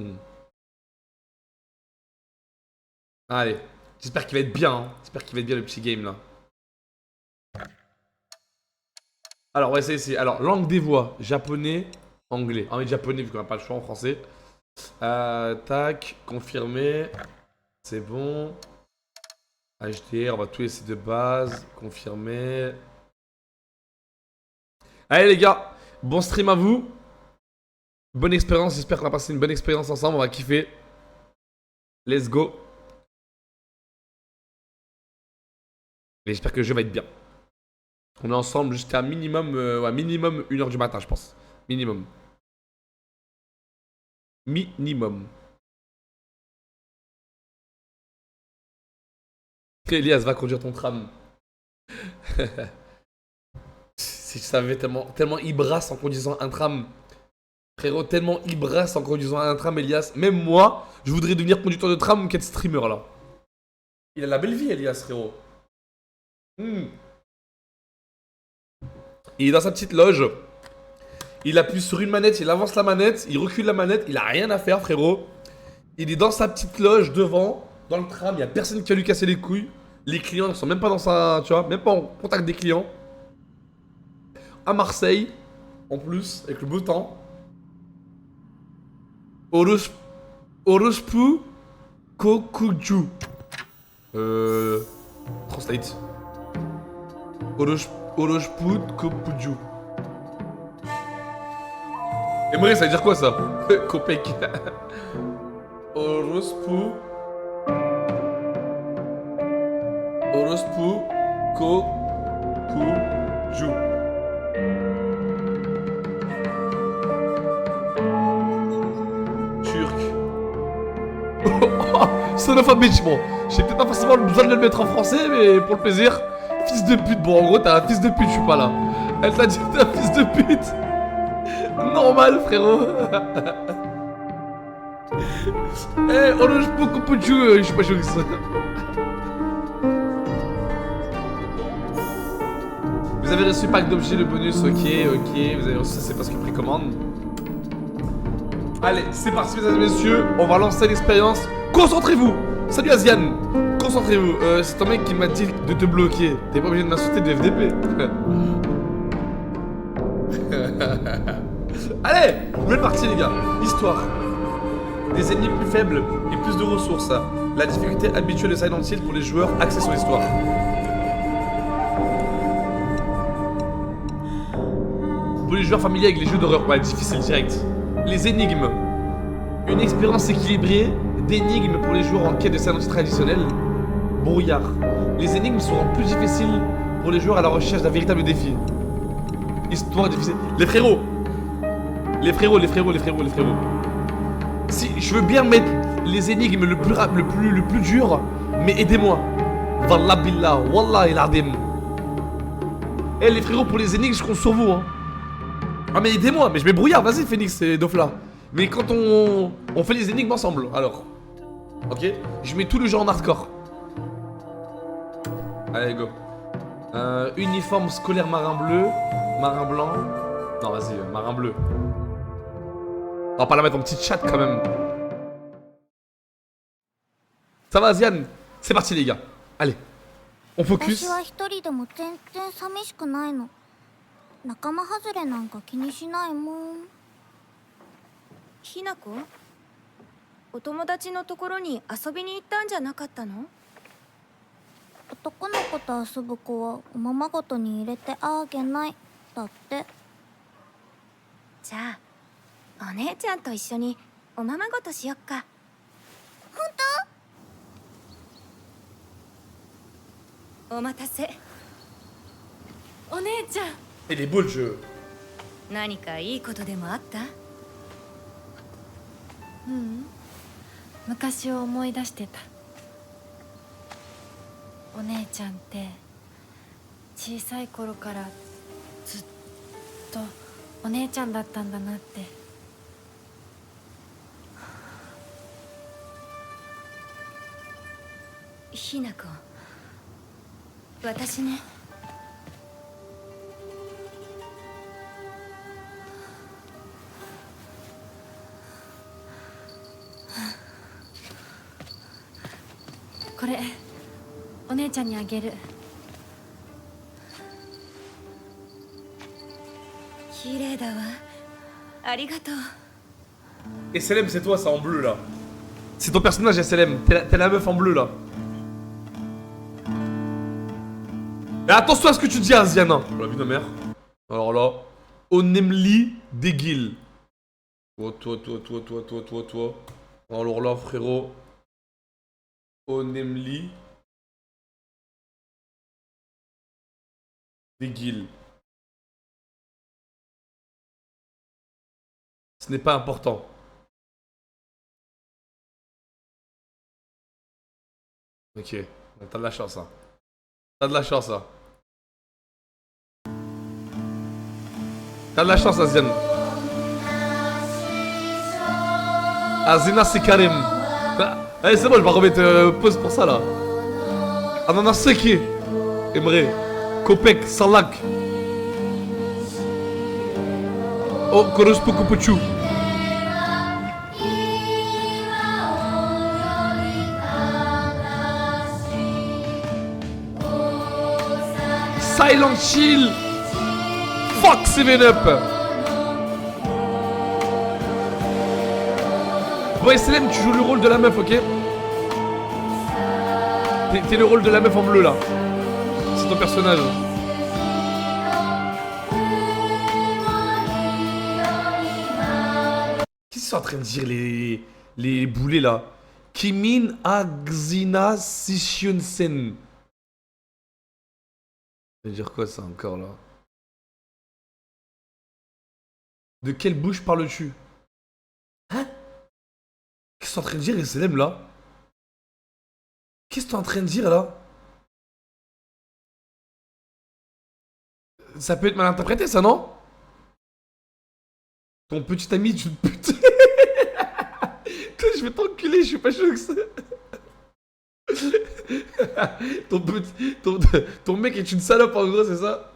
Hmm. Allez. J'espère qu'il va être bien. Hein. J'espère qu'il va être bien le petit game là. Alors, ouais, c'est. Alors, langue des voix. Japonais, anglais. En fait, japonais, vu qu'on n'a pas le choix en français. Tac, confirmé. C'est bon. HDR, on va tout laisser de base. Confirmé. Allez, les gars. Bon stream à vous. Bonne expérience. J'espère qu'on va passer une bonne expérience ensemble. On va kiffer. Let's go. Et j'espère que le jeu va être bien. On est ensemble jusqu'à minimum, ouais, minimum 1h du matin, je pense. Minimum. Minimum. Elias, va conduire ton tram. Si je savais tellement il brasse en conduisant un tram. Frérot, tellement il brasse en conduisant un tram, Elias. Même moi, je voudrais devenir conducteur de tram qu'être streamer là. Il a la belle vie, Elias, frérot. Hmm. Il est dans sa petite loge. Il appuie sur une manette, il avance la manette, il recule la manette, il a rien à faire, frérot. Il est dans sa petite loge devant, dans le tram, il y a personne qui va lui casser les couilles. Les clients ne sont même pas dans sa. Tu vois, même pas en contact des clients. À Marseille, en plus, avec le beau temps. Oros- Orospu Kokuju. Translate. Orospu Kokuju. Et Maurice, ça veut dire quoi ça? Kopek. Orospu. Orospu Kokuju. Turc. Son of a bitch, bon. J'ai peut-être pas forcément besoin de le mettre en français, mais pour le plaisir. Fils de pute, bon, en gros, t'as un fils de pute, je suis pas là. Elle t'a dit que t'es un fils de pute. Normal, frérot. Eh, on joue beaucoup peu de jeux, je suis pas joué ça. Vous avez reçu pack d'objets, le bonus, ok, ok. Vous avez reçu ça, c'est parce que précommande. Allez, c'est parti, mesdames et messieurs. On va lancer l'expérience. Concentrez-vous. Salut Asiane. Concentrez-vous. C'est ton mec qui m'a dit de te bloquer. T'es pas obligé de m'insulter de FDP. Allez, nouvelle partie les gars. Histoire. Des ennemis plus faibles et plus de ressources. La difficulté habituelle de Silent Hill pour les joueurs axés sur l'histoire. Pour les joueurs familiers avec les jeux d'horreur, ouais, difficile direct. Les énigmes. Une expérience équilibrée d'énigmes pour les joueurs en quête de Silent Hill traditionnel. Brouillard. Les énigmes seront plus difficiles pour les joueurs à la recherche d'un véritable défi. Histoire difficile. Les frérots. Les frérots, les frérots, les frérots, les frérots. Si je veux bien mettre les énigmes le plus dur, mais aidez-moi. Wallah billah, wallah il adim. Eh les frérots, pour les énigmes, je compte sur vous. Hein. Ah mais aidez-moi, mais je mets brouillard, vas-y Phoenix et Dofla. Mais quand on fait les énigmes ensemble, alors. Ok. Je mets tout le jeu en hardcore. Allez go. Uniforme scolaire marin bleu, marin blanc. Non vas-y, marin bleu. On va pas la mettre en petit chat quand même. Ça va Ziane? C'est parti les gars. Allez. On focus. 私は一人でも全然寂しくないの。仲間外れなんか気にしないもん。ひなこ、お友達のところに遊びに行ったんじゃなかったの？男の子と遊ぶ子はおままごとに入れてあげないだって。じゃあお姉ちゃんと一緒におままごとしよっか。本お待たせ。お姉ちゃん、 Il est beau le jeu. 何かいいことでもあった？ううん、昔を思い出してた。お姉ちゃんって小さい頃からずっとお姉ちゃんだったんだなって。ひなこ、私ね。これお姉ちゃんにあげる。綺麗だわ。ありがとう。 Et Selem, c'est toi, ça en bleu là. C'est ton personnage, SLM. T'es la meuf en bleu là. Et attention à ce que tu dis, Asiana. Pour la vie de ma mère. Alors là, Onemli Degil. Toi. Alors là, frérot. Onemli Degil. Ce n'est pas important. Ok, t'as de la chance, hein. T'as de la chance, hein. T'as de la chance, Azian. Azina, c'est Karim. Allez, c'est bon, je vais remettre pause pour ça, là. Ananas Seki. Emre. Kopek, Salak. Oh, Korospukupuchu. Silent Chill. Fuck 7-Up. Bon, SLM, tu joues le rôle de la meuf, ok? T'es le rôle de la meuf en bleu là. C'est ton personnage. Qu'est-ce qu'ils sont en train de dire les boulets là? Kimin Agzina Sishunsen. Ça veut dire quoi ça encore là? De quelle bouche parles-tu? Hein? Qu'est-ce que t'es en train de dire, SLM là? Qu'est-ce que t'es en train de dire là? Ça peut être mal interprété ça, non? Ton petit ami d'une pute. Toi, je vais t'enculer, je suis pas chaud que ça. Ton mec est une salope en gros, c'est ça?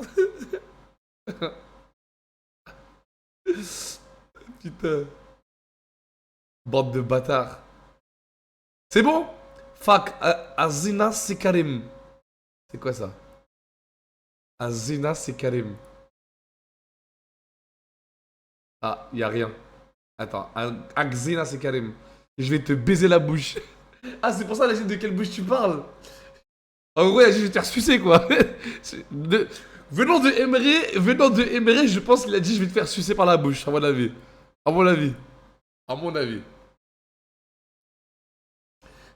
Putain. Bande de bâtards. C'est bon? Fuck, Azina c'est Karim. C'est quoi ça? Azina c'est Karim. Ah, y'a rien. Attends, Azina c'est Karim. Je vais te baiser la bouche. Ah, c'est pour ça la de quelle bouche tu parles? En gros, je vais te faire sucer quoi. Venant de Emre, je pense qu'il a dit je vais te faire sucer par la bouche, à mon avis. À mon avis. À mon avis.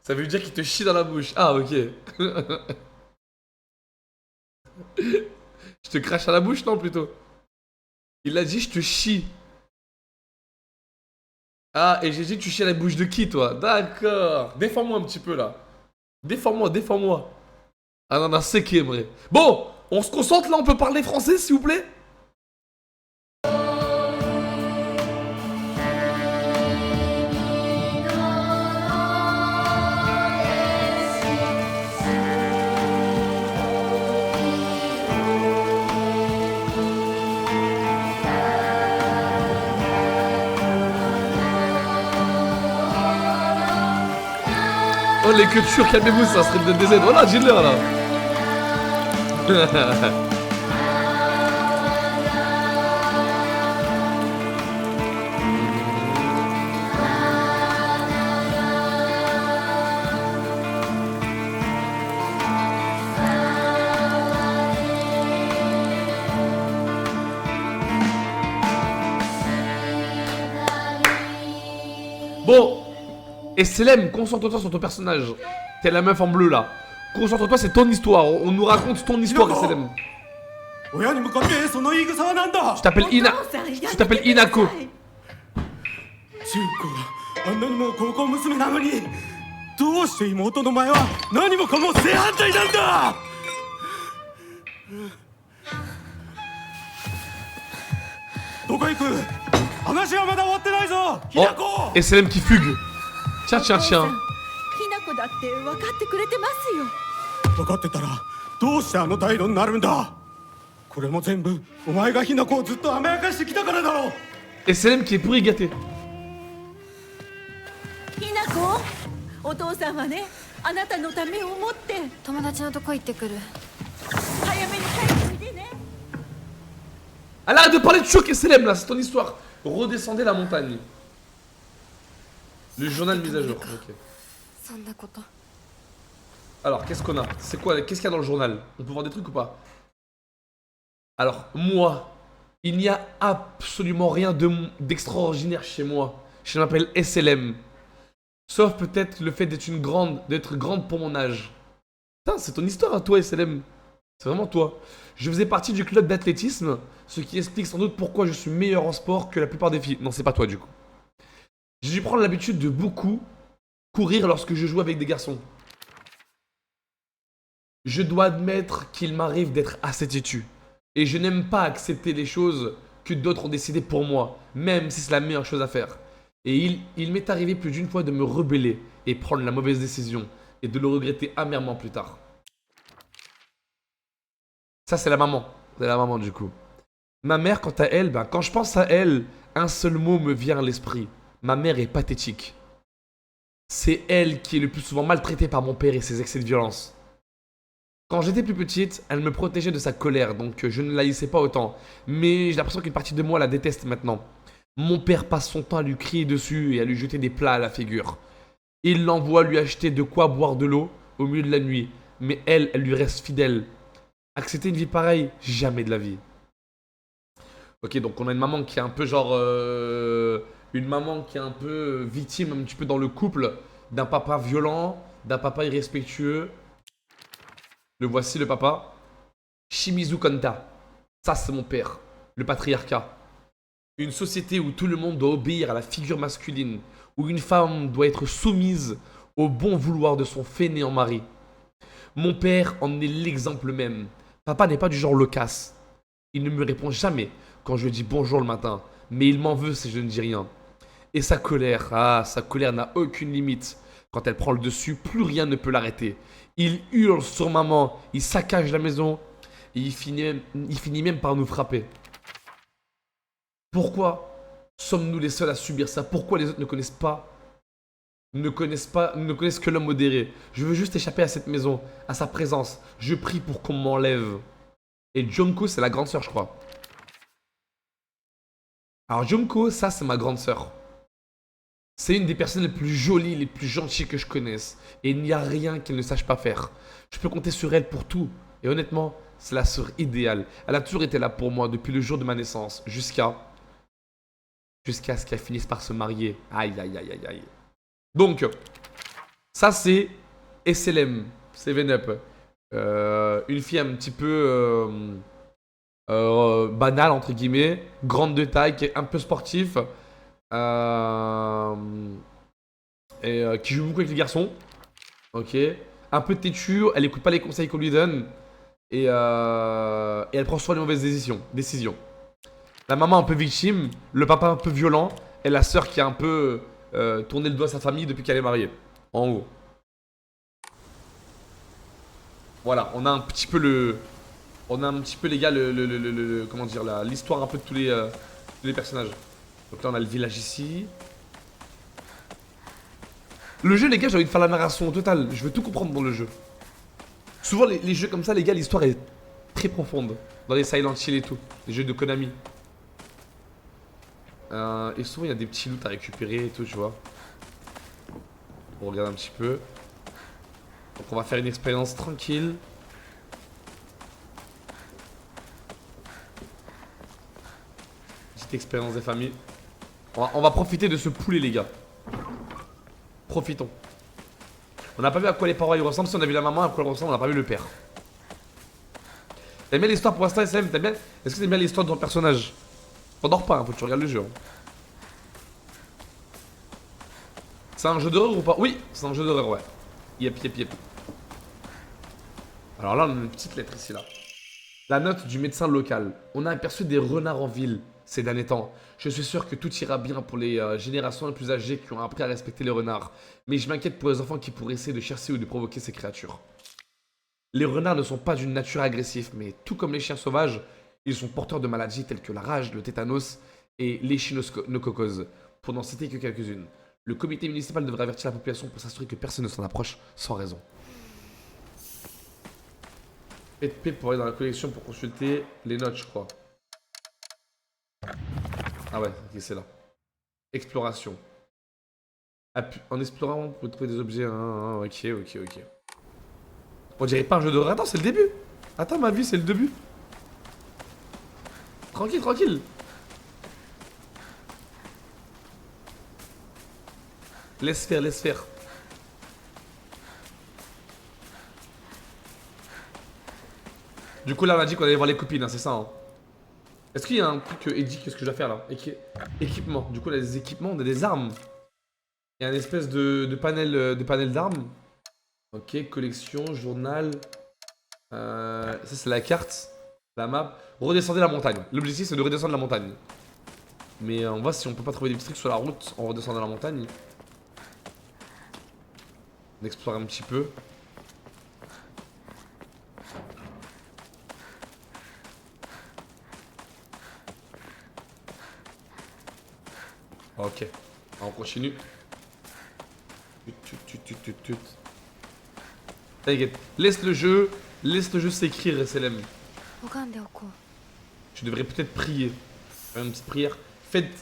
Ça veut dire qu'il te chie dans la bouche. Ah, ok. Je te crache à la bouche, non, plutôt? Il a dit je te chie. Ah, et j'ai dit tu chies à la bouche de qui, toi? D'accord. Défends-moi un petit peu, là. Défends-moi. Ah non, non, c'est qui, Emre. Bon, on se concentre, là, on peut parler français, s'il vous plaît? Oh les cultures, calmez-vous, ça serait de DZ. Voilà, dis-leur là. Bon. Et Selem, concentre-toi sur ton personnage. T'es la meuf en bleu là. Concentre-toi, c'est ton histoire. On nous raconte ton histoire, Selem. Tu t'appelles Tu t'appelles Inako. Oh, et Selem qui fugue. Tiens. ひな子だって分かってくれてますよ。分かってたらどうしてあの態度になるんだ。これも全部お前がひな子をずっと甘やかしてきたからだろう。 Et Selem qui est pourri gâté. ひな子、お父さんはね、あなたのためを思って友達のとこ行ってくる早めに帰っておいでね Elle arrête de parler de choc et célèbre là, c'est ton histoire. Redescendez la montagne. Le journal mis à jour. Ok. そんなこと Alors, qu'est-ce qu'on a? C'est quoi? Qu'est-ce qu'il y a dans le journal? On peut voir des trucs ou pas? Alors, moi, il n'y a absolument rien d'extraordinaire chez moi. Je m'appelle SLM. Sauf peut-être le fait d'être grande pour mon âge. Putain, c'est ton histoire à toi, SLM. C'est vraiment toi. Je faisais partie du club d'athlétisme, ce qui explique sans doute pourquoi je suis meilleur en sport que la plupart des filles. Non, c'est pas toi du coup. J'ai dû prendre l'habitude de beaucoup courir lorsque je joue avec des garçons. Je dois admettre qu'il m'arrive d'être assez têtu. Et je n'aime pas accepter les choses que d'autres ont décidé pour moi, même si c'est la meilleure chose à faire. Et il m'est arrivé plus d'une fois de me rebeller et prendre la mauvaise décision, et de le regretter amèrement plus tard. Ça, c'est la maman. C'est la maman, du coup. Ma mère, quant à elle, quand je pense à elle, un seul mot me vient à l'esprit. Ma mère est pathétique. C'est elle qui est le plus souvent maltraitée par mon père et ses excès de violence. Quand j'étais plus petite, elle me protégeait de sa colère, donc je ne la haïssais pas autant. Mais j'ai l'impression qu'une partie de moi la déteste maintenant. Mon père passe son temps à lui crier dessus et à lui jeter des plats à la figure. Il l'envoie lui acheter de quoi boire de l'eau au milieu de la nuit. Mais elle lui reste fidèle. Accepter une vie pareille, jamais de la vie. Ok, donc on a une maman qui est un peu genre... une maman qui est un peu victime un petit peu dans le couple d'un papa violent, d'un papa irrespectueux. Le voici le papa. Shimizu Kanta. Ça c'est mon père. Le patriarcat. Une société où tout le monde doit obéir à la figure masculine. Où une femme doit être soumise au bon vouloir de son fainéant mari. Mon père en est l'exemple même. Papa n'est pas du genre loquace. Il ne me répond jamais quand je dis bonjour le matin. Mais il m'en veut si je ne dis rien. Et sa colère, sa colère n'a aucune limite. Quand elle prend le dessus, plus rien ne peut l'arrêter. Il hurle sur maman, il saccage la maison, et il finit même par nous frapper. Pourquoi sommes-nous les seuls à subir ça? Pourquoi les autres ne connaissent que l'homme modéré? Je veux juste échapper à cette maison, à sa présence. Je prie pour qu'on m'enlève. Et Junko, c'est la grande sœur, je crois. Alors Junko, ça c'est ma grande sœur. C'est une des personnes les plus jolies, les plus gentilles que je connaisse. Et il n'y a rien qu'elle ne sache pas faire. Je peux compter sur elle pour tout. Et honnêtement, c'est la sœur idéale. Elle a toujours été là pour moi depuis le jour de ma naissance. Jusqu'à ce qu'elle finisse par se marier. Aïe, aïe, aïe, aïe, aïe. Donc, ça c'est SLM. 7up. Une fille un petit peu banale, entre guillemets. Grande de taille, qui est un peu sportif. Qui joue beaucoup avec les garçons. Ok. Un peu têtue, elle écoute pas les conseils qu'on lui donne. Et elle prend souvent les mauvaises décisions. La maman un peu victime, le papa un peu violent, et la sœur qui a un peu tourné le doigt à sa famille depuis qu'elle est mariée. En gros. Voilà, on a un petit peu les gars, comment dire, l'histoire un peu de tous les personnages. Donc là on a le village ici. Le jeu les gars, j'ai envie de faire la narration au total. Je veux tout comprendre dans le jeu. Souvent les jeux comme ça les gars, l'histoire est très profonde. Dans les Silent Hill et tout. Les jeux de Konami. Et souvent il y a des petits loots à récupérer et tout, tu vois. On regarde un petit peu. Donc on va faire une expérience tranquille. Petite expérience des familles. On va profiter de ce poulet les gars. Profitons. On n'a pas vu à quoi les parents ils ressemblent. Si on a vu la maman, à quoi elle ressemble, on n'a pas vu le père. T'aimes bien l'histoire pour l'instant SM? T'aimes bien? Est-ce que t'aimes bien l'histoire de ton personnage? T'endors pas, hein, faut que tu regardes le jeu. Hein. C'est un jeu d'horreur ou pas? Oui, c'est un jeu d'horreur, ouais. Yep, yep, yep. Alors là, on a une petite lettre ici, là. La note du médecin local. On a aperçu des renards en ville ces derniers temps. Je suis sûr que tout ira bien pour les générations les plus âgées qui ont appris à respecter les renards. Mais je m'inquiète pour les enfants qui pourraient essayer de chasser ou de provoquer ces créatures. Les renards ne sont pas d'une nature agressive, mais tout comme les chiens sauvages, ils sont porteurs de maladies telles que la rage, le tétanos et l'échinococose, pour n'en citer que quelques-unes. Le comité municipal devrait avertir la population pour s'assurer que personne ne s'en approche sans raison. Faites P pour aller dans la collection pour consulter les notes, je crois. Ah ouais, ok, c'est là. Exploration. En explorant, vous pouvez trouver des objets. Ok, ok, ok. On dirait pas un jeu d'horreur. Attends, c'est le début. Attends, ma vie, c'est le début. Tranquille, tranquille. Laisse faire, laisse faire. Du coup, là, on a dit qu'on allait voir les copines, hein, c'est ça. Hein. Est-ce qu'il y a un truc que Eddie, qu'est-ce que je dois faire là? Équipement. Du coup, on a des équipements, on a des armes. Il y a une espèce de panel d'armes. Ok, collection, journal. Ça, c'est la carte, la map. Redescendez la montagne. L'objectif, c'est de redescendre la montagne. Mais on voit si on peut pas trouver des petits trucs sur la route en redescendant la montagne. On explore un petit peu. Ok, on continue. T'inquiète, laisse le jeu s'écrire, SLM. 拝んでおこう。 Tu devrais peut-être prier. Faire une petite prière. Faites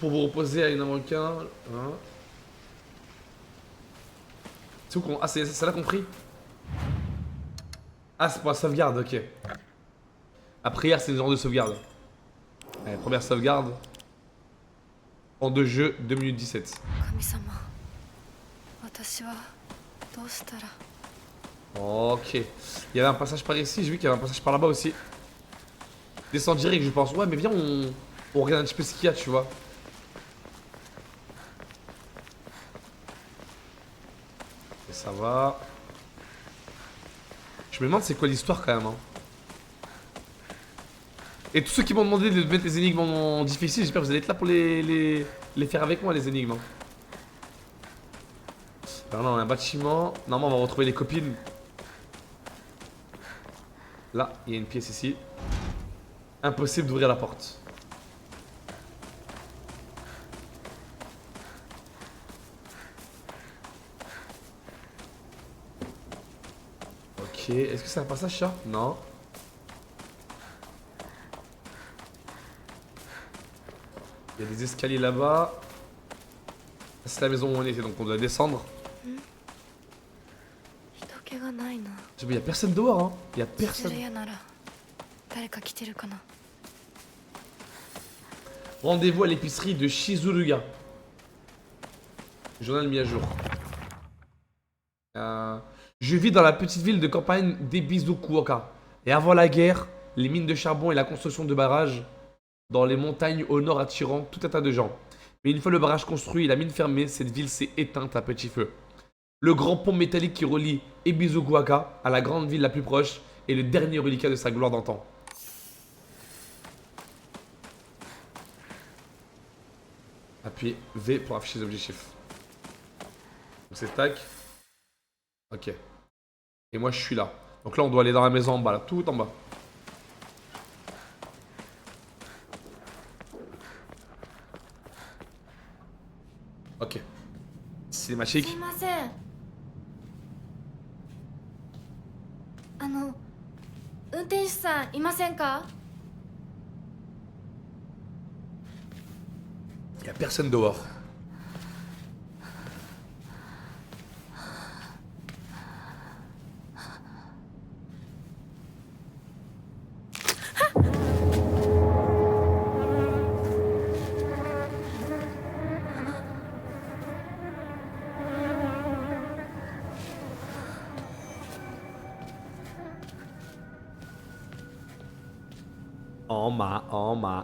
pour vous reposer à une américain. Hein. C'est où qu'on. Ah, c'est là qu'on prie? Ah, c'est pour la sauvegarde, ok. La prière, c'est une genre de sauvegarde. Allez, première sauvegarde. En 2 jeux, 2 minutes 17. 神様、私はどうしたら。 Ok. Il y avait un passage par ici, j'ai vu qu'il y avait un passage par là-bas aussi. Descends direct, je pense. Ouais, mais viens, on regarde un petit peu ce qu'il y a, tu vois. Et ça va. Je me demande c'est quoi l'histoire quand même. Hein. Et tous ceux qui m'ont demandé de mettre les énigmes en difficile, j'espère que vous allez être là pour les faire avec moi, les énigmes. Hein. Alors là, on a un bâtiment. Normalement, on va retrouver les copines. Là, il y a une pièce ici. Impossible d'ouvrir la porte. Ok, est-ce que c'est un passage ça? Non. Il y a des escaliers là-bas. C'est la maison où on était, donc on doit descendre. 人気がないな。 Il y a personne dehors, hein. Il y a シ personne. ルヤなら誰か来てるかな。 Rendez-vous à l'épicerie de Shizuruga. Journal mis à jour. Je vis dans la petite ville de campagne d'Ebizukuoka. Et avant la guerre, les mines de charbon et la construction de barrages dans les montagnes au nord attirant tout un tas de gens. Mais une fois le barrage construit et la mine fermée, cette ville s'est éteinte à petit feu. Le grand pont métallique qui relie Ebizukuoka à la grande ville la plus proche est le dernier reliquat de sa gloire d'antan. Appuyez V pour afficher les objectifs. Donc c'est tac. Ok. Et moi je suis là. Donc là on doit aller dans la maison en bas, là, tout en bas. Ok. Cinématique. すいません。運転手さんいませんか？ Il y a personne dehors.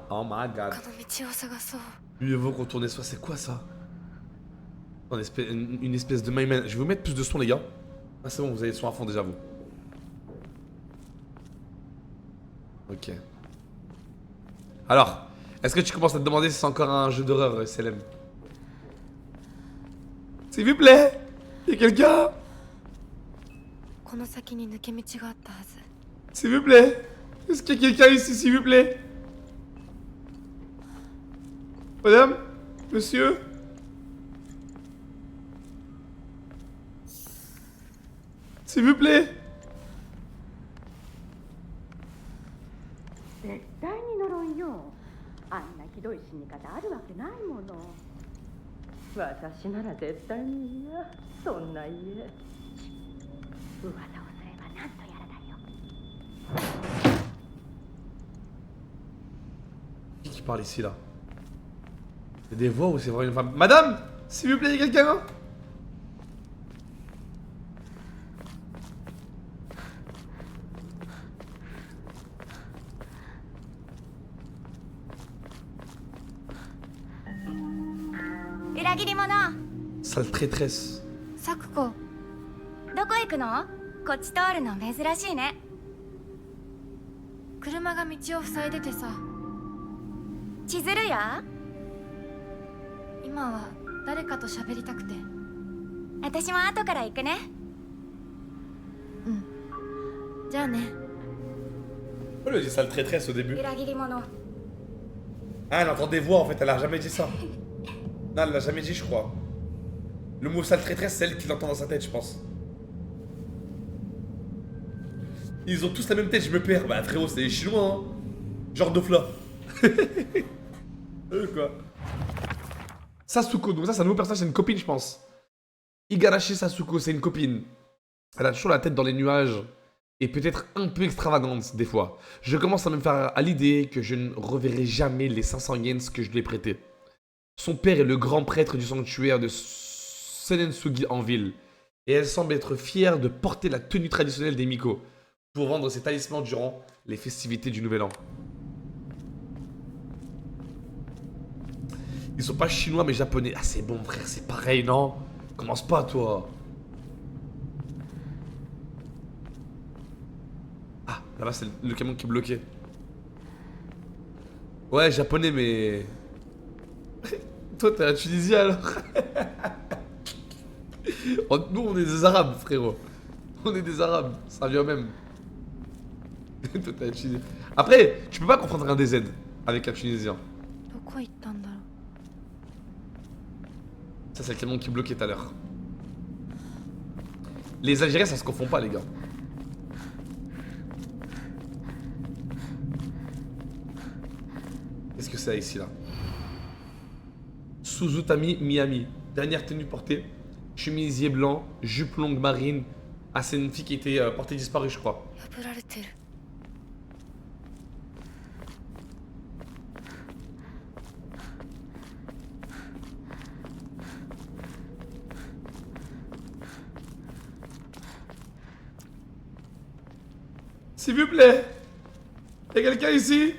Oh my god. 他の道を探そう。 Mieux vaut contourner soi, c'est quoi ça? Une espèce de main. Je vais vous mettre plus de son, les gars. Ah, c'est bon, vous avez le son à fond déjà, vous. Ok. Alors, est-ce que tu commences à te demander si c'est encore un jeu d'horreur, SLM? S'il vous plaît? Y'a quelqu'un? この先に抜け道があったはず。 S'il vous plaît? Est-ce qu'il y a quelqu'un ici, s'il vous plaît? Madame? Monsieur? S'il vous plaît. 絶対に呪いよ。あんなひどい死に方あるわけないもの。私なら絶対に嫌。そんな家。噂をすればなんとやらだよ。 Qui parle ici là? C'est des voix ou c'est vraiment une femme? Madame, s'il vous plaît, il y a quelqu'un hein? Sale traîtresse. サクコどこ行くの？こっち通るの珍しいね。車が道を塞いでてさ、千鶴や？今は誰かと喋りたくて。私も後から行くね。じゃあね。Pourquoi elle a dit sale traîtresse au début? 裏切り者。 Ah, elle entend des voix en fait, elle a jamais dit ça. Non, elle l'a jamais dit, je crois. Le mot sale traîtresse, c'est elle qui l'entend dans sa tête, je pense. Ils ont tous la même tête, je me perds. Bah, frérot, c'est les Chinois, hein. Genre Dofla. Quoi. Sasuko, donc ça, c'est un nouveau personnage, c'est une copine, je pense. Igarashi Sasuko, c'est une copine. Elle a toujours la tête dans les nuages. Et peut-être un peu extravagante, des fois. Je commence à me faire à l'idée que je ne reverrai jamais les 500 yens que je lui ai prêtés. Son père est le grand prêtre du sanctuaire de Senensugi en ville. Et elle semble être fière de porter la tenue traditionnelle des Miko pour vendre ses talismans durant les festivités du Nouvel An. Ils sont pas chinois mais japonais. Ah c'est bon frère, c'est pareil non? Commence pas toi. Ah là-bas c'est le camion qui est bloqué. Ouais japonais mais... Toi t'es un Tunisien alors. Nous on est des arabes frérot. On est des arabes, ça vient même. Toi t'es un Tunisien. Après, tu peux pas comprendre un DZ avec un Tunisien. どこ行ったんだろう。 Ça c'est le camion qui bloquait tout à l'heure. Les Algériens ça se confond pas les gars. Qu'est-ce que c'est ici là? Suzutami Miami. Dernière tenue portée. Chemisier blanc, jupe longue marine. Ah c'est une fille qui était portée disparue je crois. 破られてる。S'il vous plaît. Y'a quelqu'un ici?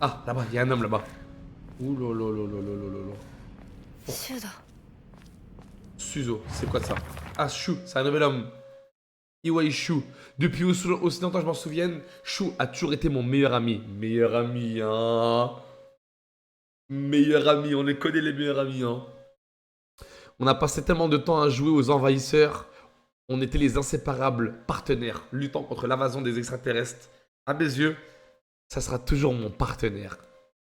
Ah, là-bas, il y a un homme là-bas. Ouh là là là là là là là. シュだ。 Suzo, c'est quoi ça? Ah, Shu, c'est un nouvel homme. Iwai Shu. Depuis aussi longtemps que je m'en souvienne, Shu a toujours été mon meilleur ami. Meilleur ami, hein. Meilleur ami, on les connaît les meilleurs amis, hein. On a passé tellement de temps à jouer aux envahisseurs. On était les inséparables partenaires, luttant contre l'invasion des extraterrestres. À mes yeux, ça sera toujours mon partenaire.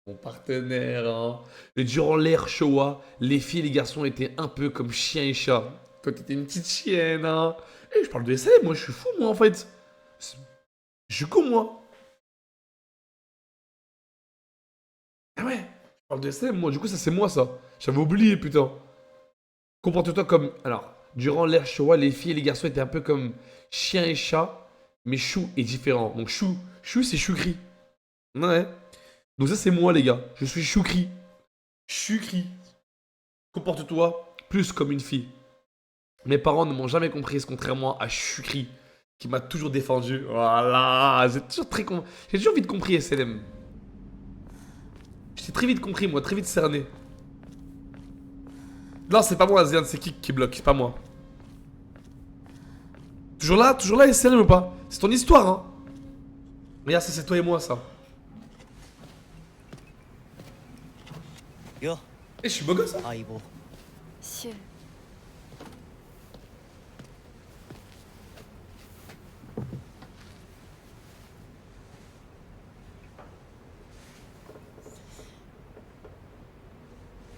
Mon partenaire, hein. Et durant l'ère Showa, les filles et les garçons étaient un peu comme chien et chat. Toi, t'étais une petite chienne, hein. Et je parle de SM, moi, je suis fou, moi, en fait. Je suis con, moi. Ah ouais, je parle de SM, moi. Du coup, ça, c'est moi, ça. J'avais oublié, putain. Comporte-toi comme... Alors, durant l'ère Showa, les filles et les garçons étaient un peu comme chien et chat. Mais Shu est différent. Donc, Shu, c'est Shukri. Ouais. Donc ça c'est moi les gars, je suis Shukri. Shukri. Comporte-toi plus comme une fille. Mes parents ne m'ont jamais comprise contrairement à Shukri qui m'a toujours défendu. Voilà, j'ai toujours j'ai toujours vite compris SLM. J'ai très vite compris moi, très vite cerné. Non c'est pas moi Azian, c'est qui bloque, c'est pas moi. Toujours là SLM ou pas? C'est ton histoire hein. Regarde ça c'est toi et moi ça. Yo, Eh, je suis beau gosse, hein. 相棒。シュ。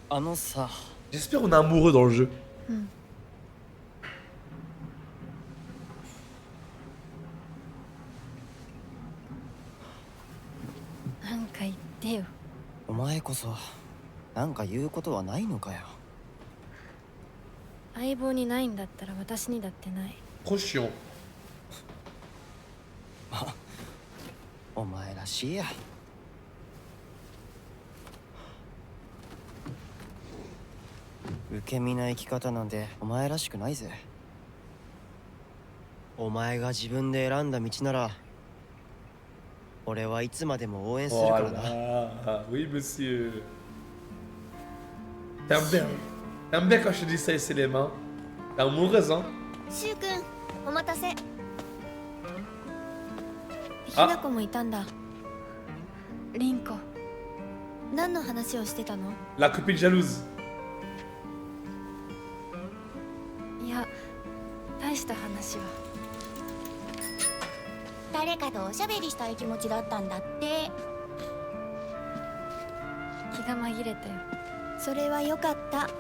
あのさ、 J'espère qu'on est amoureux dans le jeu. なんか言ってよ。お前こそなんか言うことはないのかよ。相棒にないんだったら私にだってない。 Trop chiant. お前らしいや。受け身な生き方なんてお前らしくないぜ。お前が自分で選んだ道なら俺はいつまでも応援するからな。 Voilà. Oui, monsieur. T'aimes bien. T'aimes bien quand je te dis ça et c'est les mains. T'es amoureuse, hein? シュウ君お待たせ。ひな子もいたんだ。リンコ。何の話をしてたの？ La copine jalouse. いや、大した話は。誰かとおしゃべりしたい気持ちだったんだって。気が紛れたよ。それはよかった。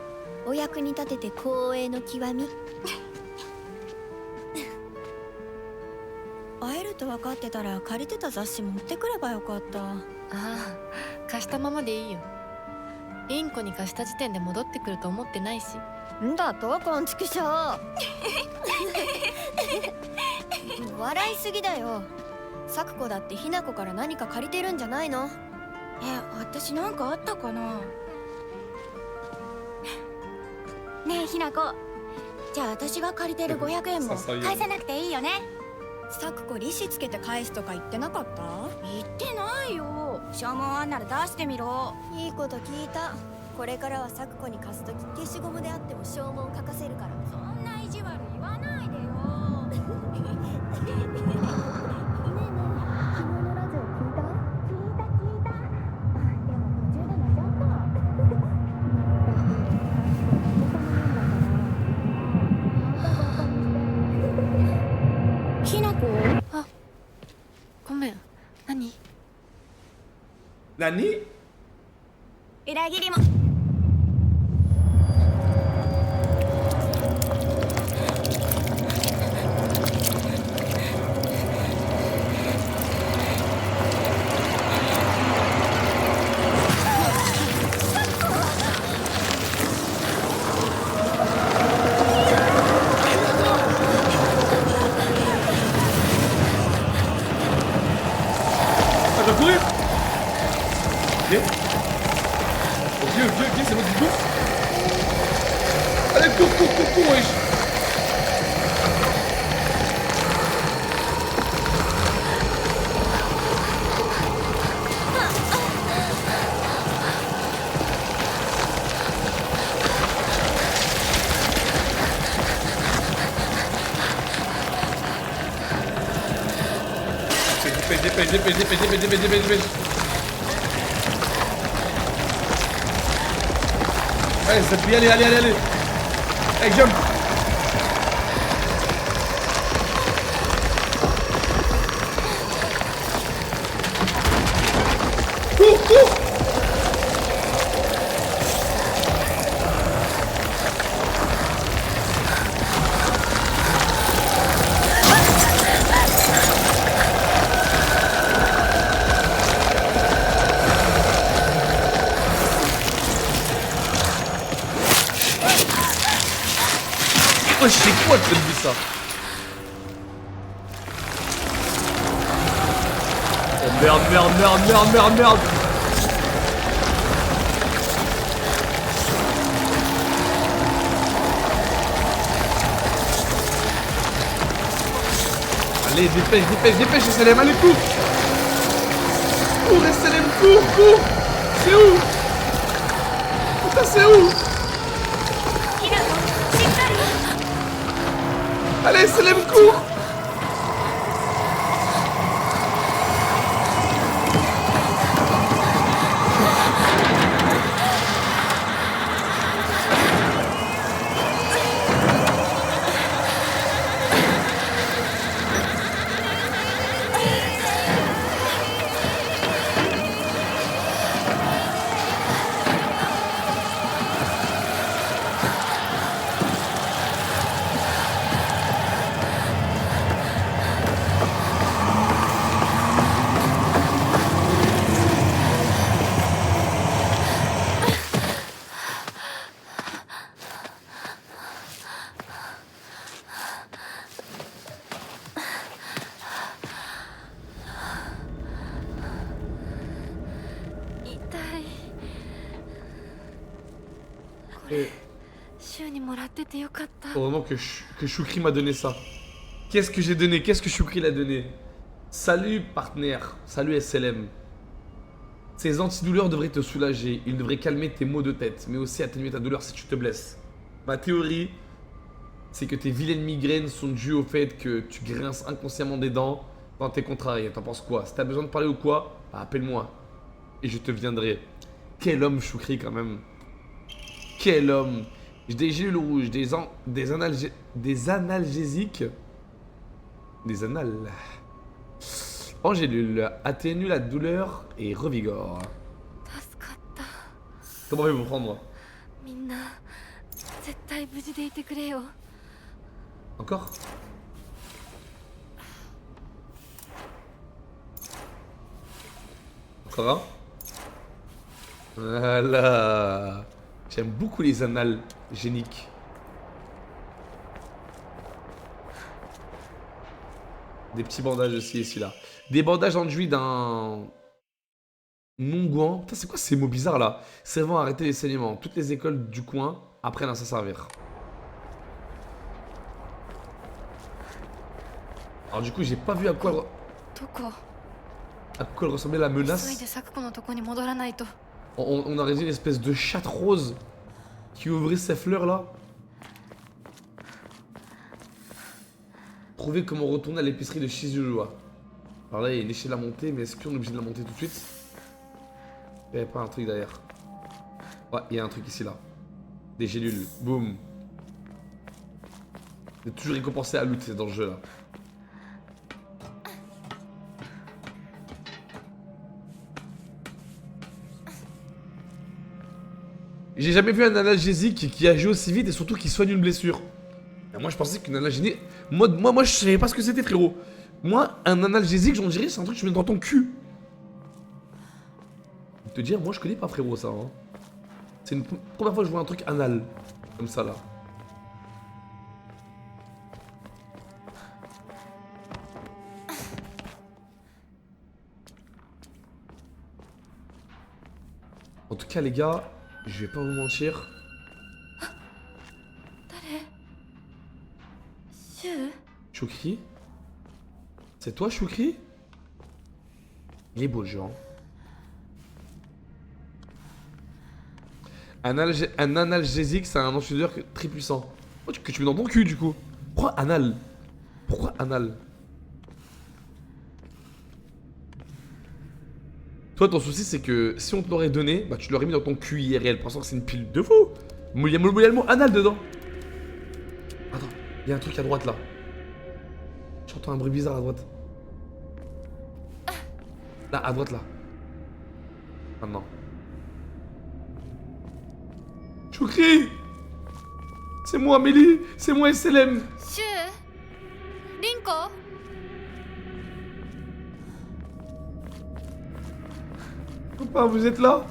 お役に立てて光栄の極み。会えると分かってたら借りてた雑誌持ってくればよかった。ああ、貸したままでいいよ。リンコに貸した時点で戻ってくると思ってないし。んだとこんちくしょう。笑いすぎだよ。サクコだってひな子から何か借りてるんじゃないの？私なんかあったかな。ねえひな子、じゃあ私が借りてる500円も返さなくていいよね。サクコ利子つけて返すとか言ってなかった？言ってないよ。証文あんなら出してみろ。いいこと聞いた。これからはサクコに貸すとき消しゴムであっても証文書かせるから。そんな意地悪言わないでよ。ねえねえ、昨日のラジオ聞いた？聞いた。でも途中で寝ちゃった。ひなこ？あ、ごめん。何？ Nani? 裏切りも。Ah, je dois courir. Ok. Ok, c'est bon, du coup. Allez, cours, wesh. Dépêche. Allez, ça peut y aller. Allez, jump. Cours. Oh, c'est quoi de faire ça? Oh merde. Allez, dépêche, SLM, allez, cours. Cours, SLM, cours. C'est où? Putain, c'est où? Allez, SLM, cours. Et シュウにもらっててよかった。 heureusement que Choukri m'a donné ça. Qu'est-ce que j'ai donné? Qu'est-ce que Choukri l'a donné? Salut partenaire, salut SLM. Ces antidouleurs devraient te soulager, ils devraient calmer tes maux de tête, mais aussi atténuer ta douleur si tu te blesses. Ma théorie, c'est que tes vilaines migraines sont dues au fait que tu grinces inconsciemment des dents quand t'es contrarié. T'en penses quoi? Si t'as besoin de parler ou quoi, bah, appelle-moi et je te viendrai. Quel homme Choukri quand même. Quel homme. J'ai des gélules rouges, des analgésiques. Des annales. En gélules, atténue la douleur et revigore. 助かった。 Comment vais-vous prendre? みんな絶対無事でいてくれよ。 Encore? Encore un? Voilà. J'aime beaucoup les annales géniques. Des petits bandages aussi ici là. Des bandages enduits d'un onguent. Putain, c'est quoi ces mots bizarres là? Servant à arrêter les saignements. Toutes les écoles du coin apprennent à s'en servir. Alors du coup, j'ai pas vu à quoi ressemblait la menace. On aurait dit une espèce de chatte rose qui ouvrait ses fleurs là. Trouver comment retourner à l'épicerie de Shizuoka. Alors là, il y a une échelle à monter, mais est-ce qu'on est obligé de la monter tout de suite? Il n'y avait pas un truc derrière. Ouais, il y a un truc ici là. Des gélules. Boum. C'est toujours récompensé à loot dans le jeu là. J'ai jamais vu un analgésique qui agit aussi vite et surtout qui soigne une blessure. Et moi je pensais qu'une analgésique... Moi je savais pas ce que c'était frérot. Moi un analgésique j'en dirais c'est un truc que tu mets dans ton cul. Te dire moi je connais pas frérot ça hein. C'est une première fois que je vois un truc anal. Comme ça là. En tout cas les gars, je vais pas vous mentir. Choukri? C'est toi Choukri? Il est beau le jeu hein. Un analgésique c'est un antidouleur très puissant. Oh, que tu mets dans ton cul du coup. Pourquoi anal? Pourquoi anal? Toi ton souci c'est que si on te l'aurait donné, bah tu l'aurais mis dans ton cul IRL, pensant que c'est une pile de fou. Il y a le mot anal dedans. Attends, il y a un truc à droite là. J'entends un bruit bizarre à droite. Là, à droite là. Maintenant. Choukri! C'est moi Amélie! C'est moi SLM! Shu! Rinko! Copain, vous êtes là?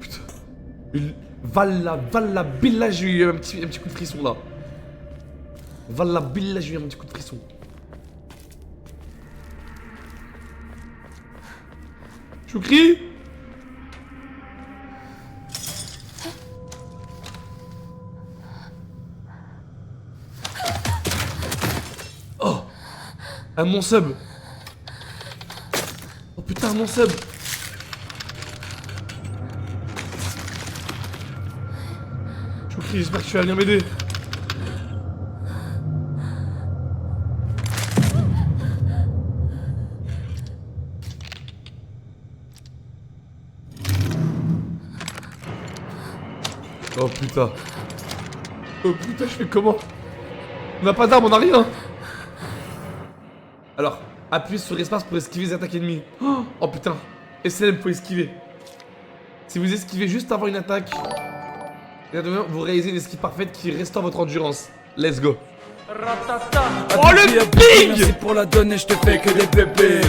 Putain. Valla, billah, j'ai eu un petit coup de frisson là. Valla, billah, j'ai eu un petit coup de frisson. Choukri? Oh! Un mon sub! Oh putain, mon sub! Choukri, j'espère que tu vas venir m'aider. Oh putain. Oh putain, je fais comment? On n'a pas d'armes, on n'a rien. Alors, appuyez sur espace pour esquiver les attaques ennemies. Oh putain. SLM, faut esquiver. Si vous esquivez juste avant une attaque, vous réalisez une esquive parfaite qui restaure votre endurance. Let's go. Oh le ping! Merci pour la donner, je te fais que des bébés.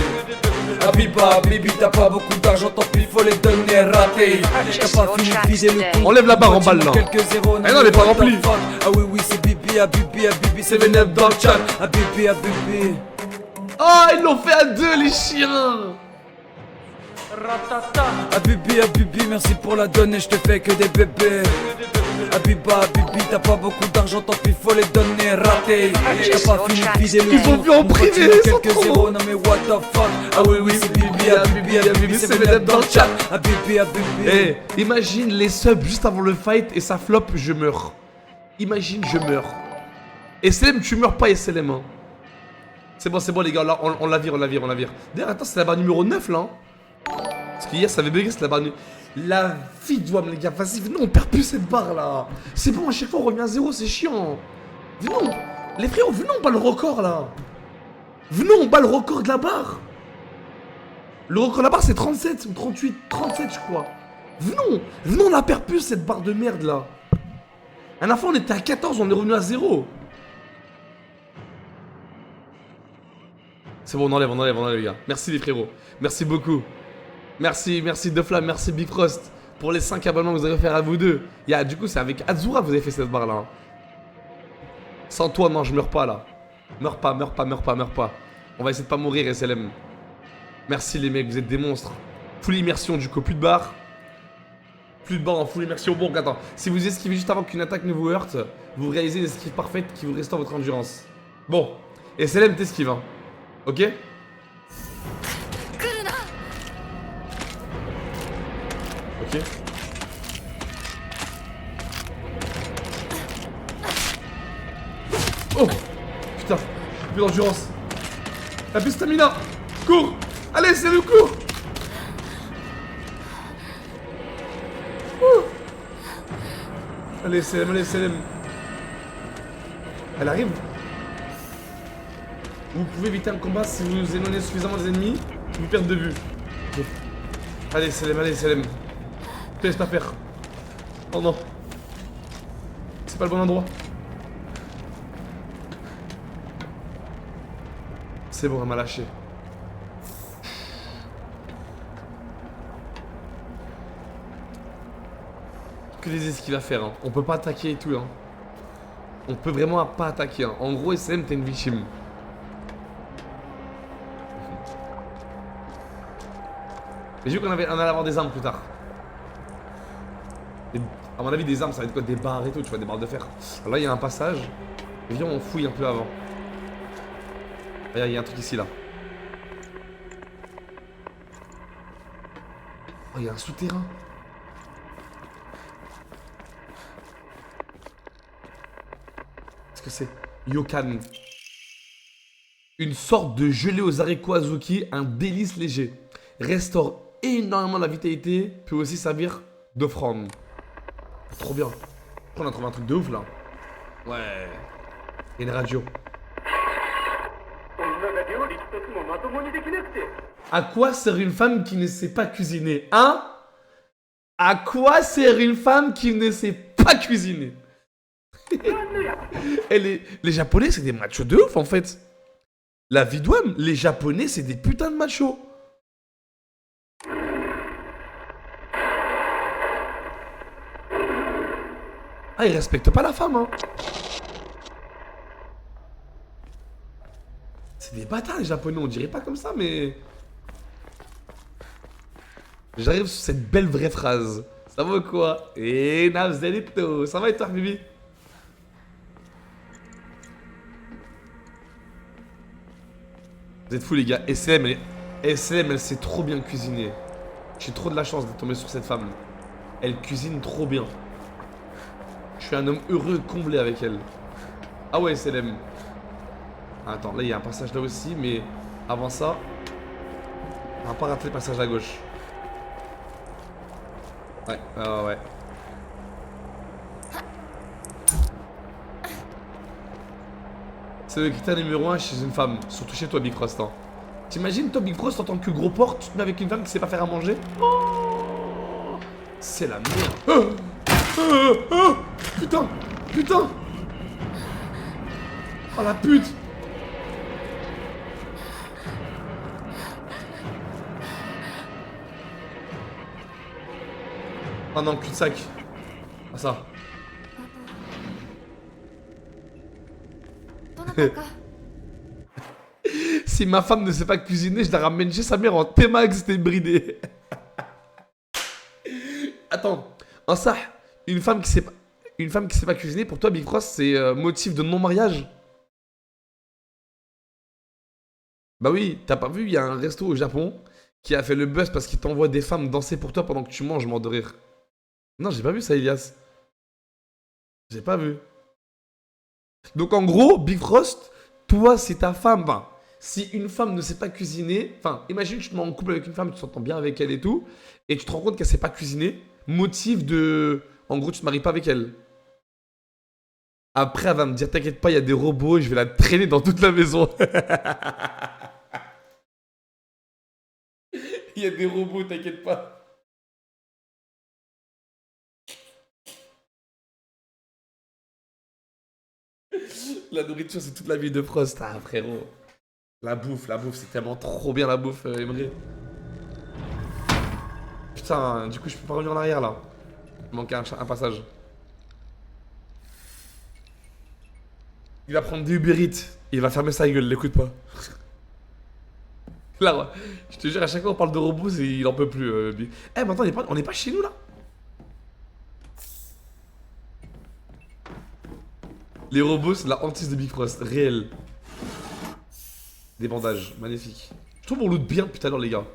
Habiba, baby, t'as pas beaucoup d'argent, tant pis, faut les donner ratés. T'as pas fini de viser le compte. Enlève la barre en balle là. Eh non, elle est pas remplie. Ah oui, oui, c'est Bibi, Habibi, Habibi, c'est Vénep dans le chat. Habibi, Habibi. Oh, ils l'ont fait à deux, les chiens. Habibi, merci pour la donne et je te fais que des bébés. Habiba, Habibi, t'as pas beaucoup d'argent, tant pis faut les donner raté. T'as pas fini de vider le Ils ont vu en privé, ils sont quelques trop zéros, non mais what the fuck. Ah oui, c'est Habibi, Habibi, c'est Veneb dans le chat. Habibi. Eh, imagine les subs juste avant le fight et ça flop, je meurs. Imagine, je meurs. SLM, tu meurs pas, SLM. Hein. C'est bon, les gars, là, on la vire. D'ailleurs, attends, c'est la barre numéro 9, là. Hein. Parce qu'hier, ça avait bugué, c'est la barre numéro... La vie doit me les gars, vas-y, venez, on perd plus cette barre, là. C'est bon, à chaque fois, on revient à 0, c'est chiant. Venons, les frérots, venons, on bat le record, là. Venons, on bat le record de la barre. Le record de la barre, c'est 37 ou 38, 37, je crois. Venons, on la perd plus, cette barre de merde, là. À la fois, on était à 14, on est revenu à 0. C'est bon, on enlève, les gars. Merci, les frérots. Merci beaucoup. Merci De Flamme, merci Big Frost pour les 5 abonnements que vous avez fait à vous deux. Du coup, c'est avec Azura que vous avez fait cette barre là. Hein. Sans toi, non, je meurs pas là. Meurs pas. On va essayer de pas mourir, SLM. Merci les mecs, vous êtes des monstres. Full immersion, du coup, plus de barre. Plus de barre en full immersion. Bon, attends, si vous esquivez juste avant qu'une attaque ne vous heurte, vous réalisez des esquives parfaites qui vous restaurent votre endurance. Bon, SLM t'esquive, hein. Ok? Ok. Oh putain, plus d'endurance. T'as plus de stamina. Cours. Allez, c'est le cours. Allez, CLM. Elle arrive. Vous pouvez éviter un combat si vous éloignez suffisamment des ennemis qui vous perdent de vue. Okay. Allez, CLM. Te laisse pas faire. Oh non. C'est pas le bon endroit. C'est bon, elle m'a lâché. Que les esquives à faire, hein. On peut pas attaquer et tout, hein. On peut vraiment pas attaquer, hein. En gros, SLM, t'es une victime. Mais j'ai vu qu'on allait avoir des armes plus tard. Et à mon avis, des armes, ça va être quoi? Des barres et tout, tu vois, des barres de fer. Alors là, il y a un passage. Viens, on fouille un peu avant. Regarde, il y a un truc ici, là. Oh, il y a un souterrain. Qu'est-ce que c'est? Yokan. Une sorte de gelée aux haricots azuki, un délice léger. Restaure énormément la vitalité, peut aussi servir d'offrande. Trop bien. On a trouvé un truc de ouf là. Ouais. Il y a une radio. À quoi sert une femme qui ne sait pas cuisiner? Hein? À quoi sert une femme qui ne sait pas cuisiner? Et les Japonais, c'est des machos de ouf en fait. La vie d'homme, les Japonais, c'est des putains de machos. Ah, ils respectent pas la femme, hein. C'est des bâtards les Japonais, on dirait pas comme ça, mais... J'arrive sur cette belle vraie phrase. Ça va quoi? Eh, Navzelito, ça va et toi, Bibi? Vous êtes fous les gars, SLM, elle sait trop bien cuisiner. J'ai trop de la chance de tomber sur cette femme. Elle cuisine trop bien. Je suis un homme heureux, comblé avec elle. Ah ouais, SLM. Attends, là il y a un passage là aussi, mais avant ça, on va pas rater le passage à gauche. Ouais. C'est le critère numéro 1 chez une femme, surtout chez toi Big Frost. Hein. T'imagines toi Big Frost en tant que gros porc, tu te mets avec une femme qui sait pas faire à manger? Oh, c'est la merde. Putain. Oh la pute. Oh non, cul-de-sac. Ah ça. Si ma femme ne sait pas cuisiner, je la ramène chez sa mère en T-Max débridée. attends. Un ça, une femme qui sait pas cuisiner, pour toi, Big Frost, c'est motif de non-mariage? Bah oui, t'as pas vu, il y a un resto au Japon qui a fait le buzz parce qu'il t'envoie des femmes danser pour toi pendant que tu manges, mort de rire. Non, j'ai pas vu ça, Elias. J'ai pas vu. Donc en gros, Big Frost, toi, c'est ta femme. Enfin, si une femme ne sait pas cuisiner, enfin, imagine tu te mets en couple avec une femme, tu t'entends bien avec elle et tout, et tu te rends compte qu'elle sait pas cuisiner, motif de... En gros, tu te maries pas avec elle. Après, elle va me dire, t'inquiète pas, il y a des robots, je vais la traîner dans toute la maison. Il y a des robots, t'inquiète pas. La nourriture, c'est toute la vie de Frost. Ah, frérot. La bouffe, c'est tellement trop bien la bouffe, Emery. Putain, du coup, je peux pas revenir en arrière, là. Il manque un passage. Il va prendre des Uber Eats. Il va fermer sa gueule, l'écoute pas. Là, je te jure, à chaque fois qu'on parle de robots, il en peut plus. Eh, mais attends, on est pas chez nous, là? Les robots, c'est la hantise de Big Frost, réel. Des bandages, magnifique. Je trouve qu'on loot bien depuis tout à l'heure, les gars.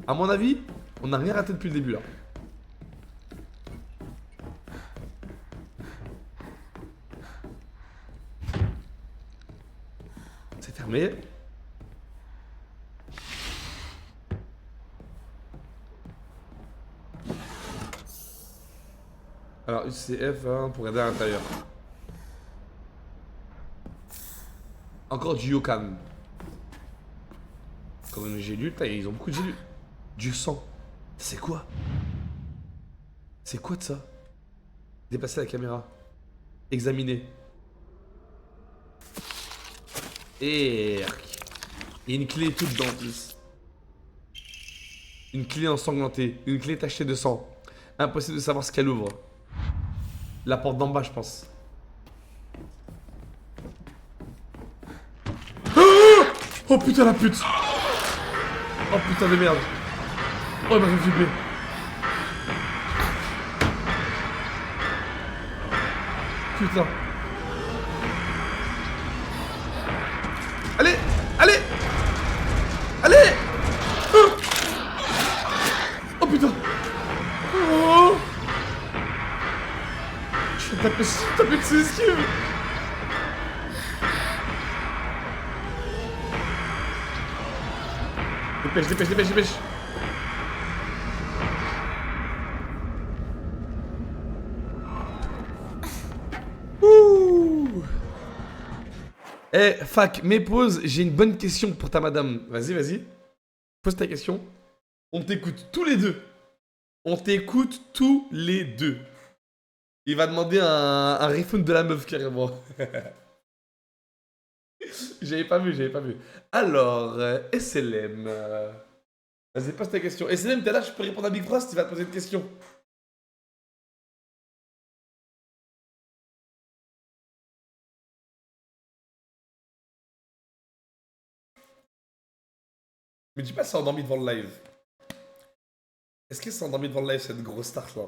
À mon avis, on n'a rien raté depuis le début, là. C'est fermé. Alors, UCF hein, pour regarder à l'intérieur. Encore du Yokan. Comme une gélule, ils ont beaucoup de gélules. Du sang. C'est quoi? C'est quoi de ça? Déplacer la caméra. Examiner. Et une clé toute dedans en plus. Une clé ensanglantée. Une clé tachée de sang. Impossible de savoir ce qu'elle ouvre. La porte d'en bas, je pense. Oh putain la pute! Oh putain de merde! Oh il m'a fait flipper! Putain! Allez! Allez! Allez! Oh putain! Oh! Je vais taper de ses esquives! Dépêche, dépêche, dépêche, dépêche. Ouh. Eh, fac, mes pauses, j'ai une bonne question pour ta madame. Vas-y, vas-y. Pose ta question. On t'écoute tous les deux. On t'écoute tous les deux. Il va demander un refund de la meuf, carrément. J'avais pas vu, j'avais pas vu. Alors, SLM. Vas-y, pose ta question. SLM, t'es là, je peux répondre à Big Frost, il va te poser une question. Me dis pas c'est endormi devant le live. Est-ce que c'est endormi devant le live cette grosse start là?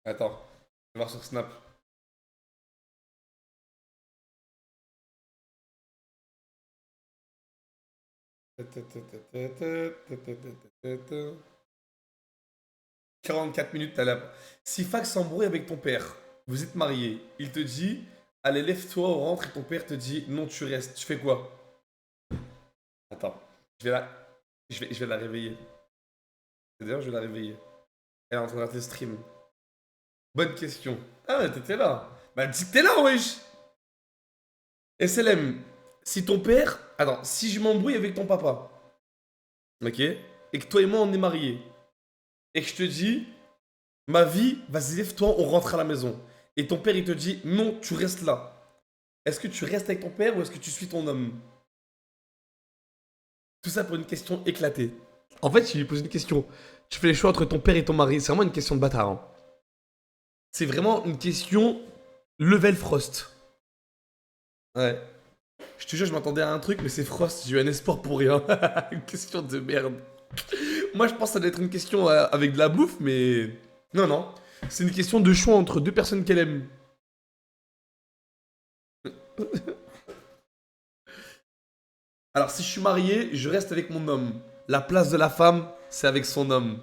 Attends, je vais voir sur Snap. « 44 minutes, t'as la... Si Fax s'embrouille avec ton père, vous êtes mariés, il te dit « Allez, lève-toi, on rentre » et ton père te dit « Non, tu restes. » Tu fais quoi? Attends, je vais la réveiller. D'ailleurs, je vais la réveiller. Elle est en train de rater le stream. Bonne question. Ah ouais, t'étais là. Bah dis que t'es là, wesh. SLM, si ton père... Attends, si je m'embrouille avec ton papa, ok, et que toi et moi on est mariés, et que je te dis, ma vie, vas-y lève-toi, on rentre à la maison, et ton père il te dit, non, tu restes là. Est-ce que tu restes avec ton père ou est-ce que tu suis ton homme? Tout ça pour une question éclatée. En fait, je lui pose une question. Tu fais les choix entre ton père et ton mari. C'est vraiment une question de bâtard. Hein. C'est vraiment une question level Frost. Ouais. Je te jure, je m'attendais à un truc, mais c'est Frost, j'ai eu un espoir pour rien. Une question de merde. Moi, je pense que ça doit être une question avec de la bouffe, mais... Non, non. C'est une question de choix entre deux personnes qu'elle aime. Alors, si je suis marié, je reste avec mon homme. La place de la femme, c'est avec son homme.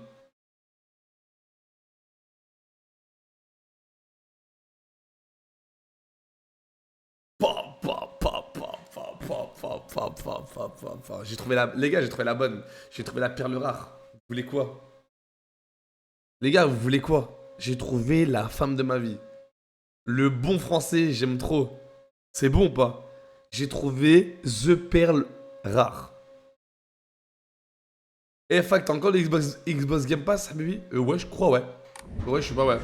J'ai trouvé la... Les gars, j'ai trouvé la bonne. J'ai trouvé la perle rare. Vous voulez quoi? Les gars, vous voulez quoi? J'ai trouvé la femme de ma vie. Le bon français, j'aime trop. C'est bon ou pas? J'ai trouvé The Perle rare. Et fact, t'as encore le Xbox Game Pass, baby? Ouais, je crois, ouais. Ouais, je sais pas, ouais.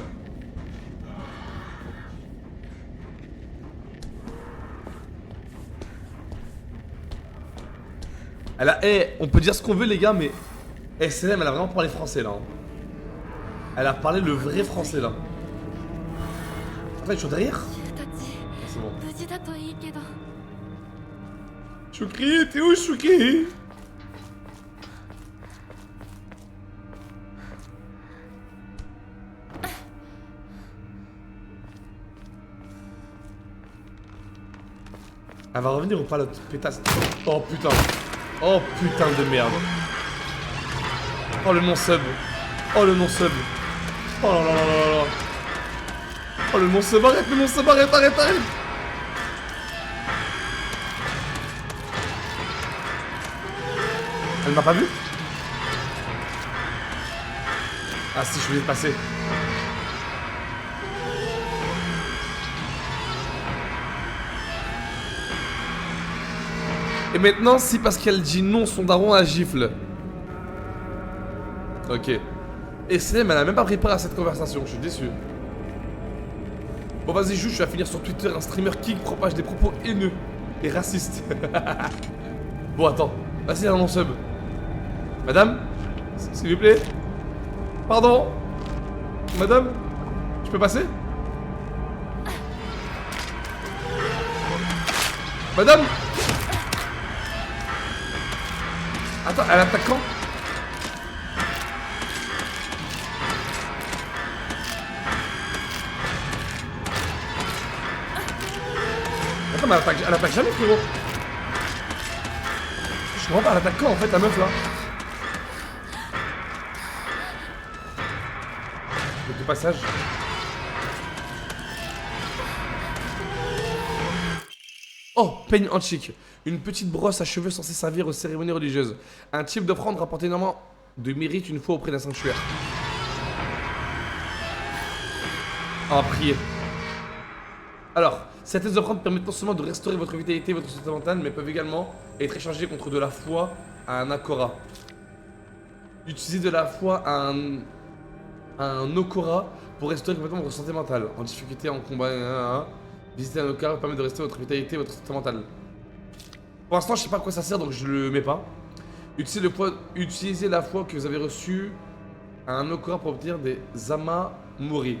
Elle a... Eh, on peut dire ce qu'on veut, les gars, mais... SLM, elle a vraiment parlé français, là. Hein. Elle a parlé le vrai français, là. Attends, ils sont derrière? C'est bon. Choukri, t'es où, Choukri? Elle va revenir ou pas, l'autre pétasse? Oh putain. Oh putain de merde. Oh le non-sub. Oh le non-sub. Oh là là là là là. Oh le non-sub, arrête le non-sub, arrête, arrête, arrête. Elle m'a pas vu? Ah si, je voulais passer. Et maintenant, si parce qu'elle dit non, son daron la gifle. Ok. Et Clem, elle a même pas préparé à cette conversation, je suis déçu. Bon vas-y, juste, je vais finir sur Twitter un streamer qui propage des propos haineux et racistes. Bon attends, vas-y un non-sub. Madame, s'il vous plaît. Pardon. Madame, je peux passer? Madame. Attends, elle attaque quand? Attends, mais elle attaque jamais, frérot. Je comprends pas, elle attaque quand en fait, la meuf là? Le passage. Oh, peigne antique. Une petite brosse à cheveux censée servir aux cérémonies religieuses. Un type d'offrande rapporté énormément de mérite une fois auprès d'un sanctuaire. Ah, prier. Alors, certaines offrandes permettent non seulement de restaurer votre vitalité et votre santé mentale, mais peuvent également être échangées contre de la foi à un Akora. Utilisez de la foi à un Okora pour restaurer complètement votre santé mentale. En difficulté, en combat, visiter un Okora permet de restaurer votre vitalité et votre santé mentale. Pour l'instant, je sais pas à quoi ça sert, donc je le mets pas. Utilisez la foi que vous avez reçue à un Okora pour obtenir des Zamamori.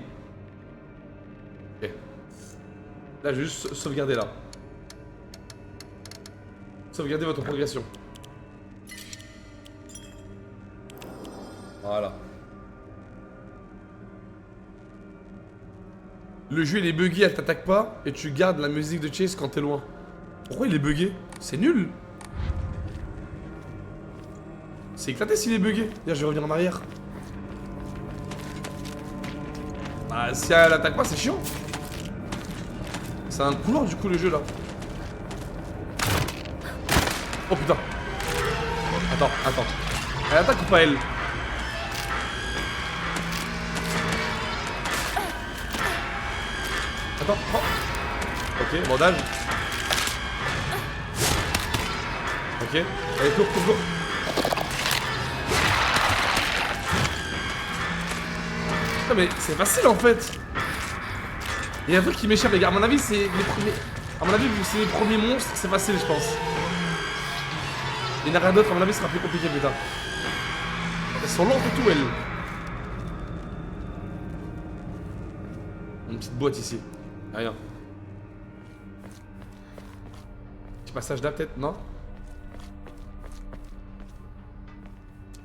Ok. Là, je vais juste sauvegarder là. Sauvegardez votre progression. Voilà. Le jeu il est bugué, elle t'attaque pas et tu gardes la musique de Chase quand t'es loin. Pourquoi il est bugué? C'est nul. C'est éclaté s'il est bugué. Là, je vais revenir en arrière. Bah, si elle attaque pas, c'est chiant. C'est un couloir du coup le jeu là. Oh putain. Attends, attends. Elle attaque ou pas elle? Attends, oh. Ok, bandage. Ok, allez, cours, cours, cours. Non mais c'est facile en fait. Il y a un truc qui m'échappe les gars, à mon avis c'est les premiers... À mon avis vu que c'est les premiers monstres, c'est facile je pense. Il n'y en a rien d'autre, à mon avis ce sera plus compliqué putain. Elles sont lentes et tout elles. Une petite boîte ici. Rien. Passage là peut-être, non?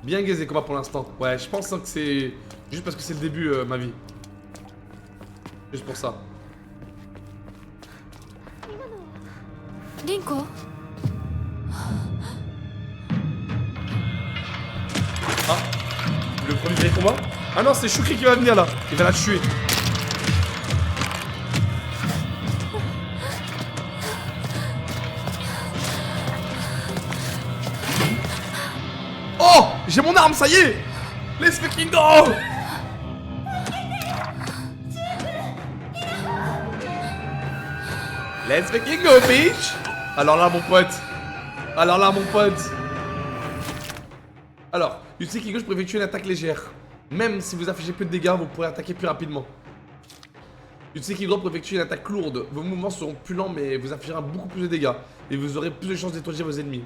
Bien gaisé combat pour l'instant. Ouais, je pense que c'est juste parce que c'est le début, ma vie. Juste pour ça. Rinko. Ah, le premier vrai combat? Ah non, c'est Shukri qui va venir là. Il va la tuer. Oh, j'ai mon arme, ça y est. Let's fucking go. Let's fucking go, bitch. Alors là, mon pote. Alors là, mon pote. Alors, Utsuki gauche pour effectuer une attaque légère. Même si vous affichez peu de dégâts, vous pourrez attaquer plus rapidement. Utsuki droit pour effectuer une attaque lourde. Vos mouvements seront plus lents, mais vous infligera beaucoup plus de dégâts. Et vous aurez plus de chances d'étourdir vos ennemis.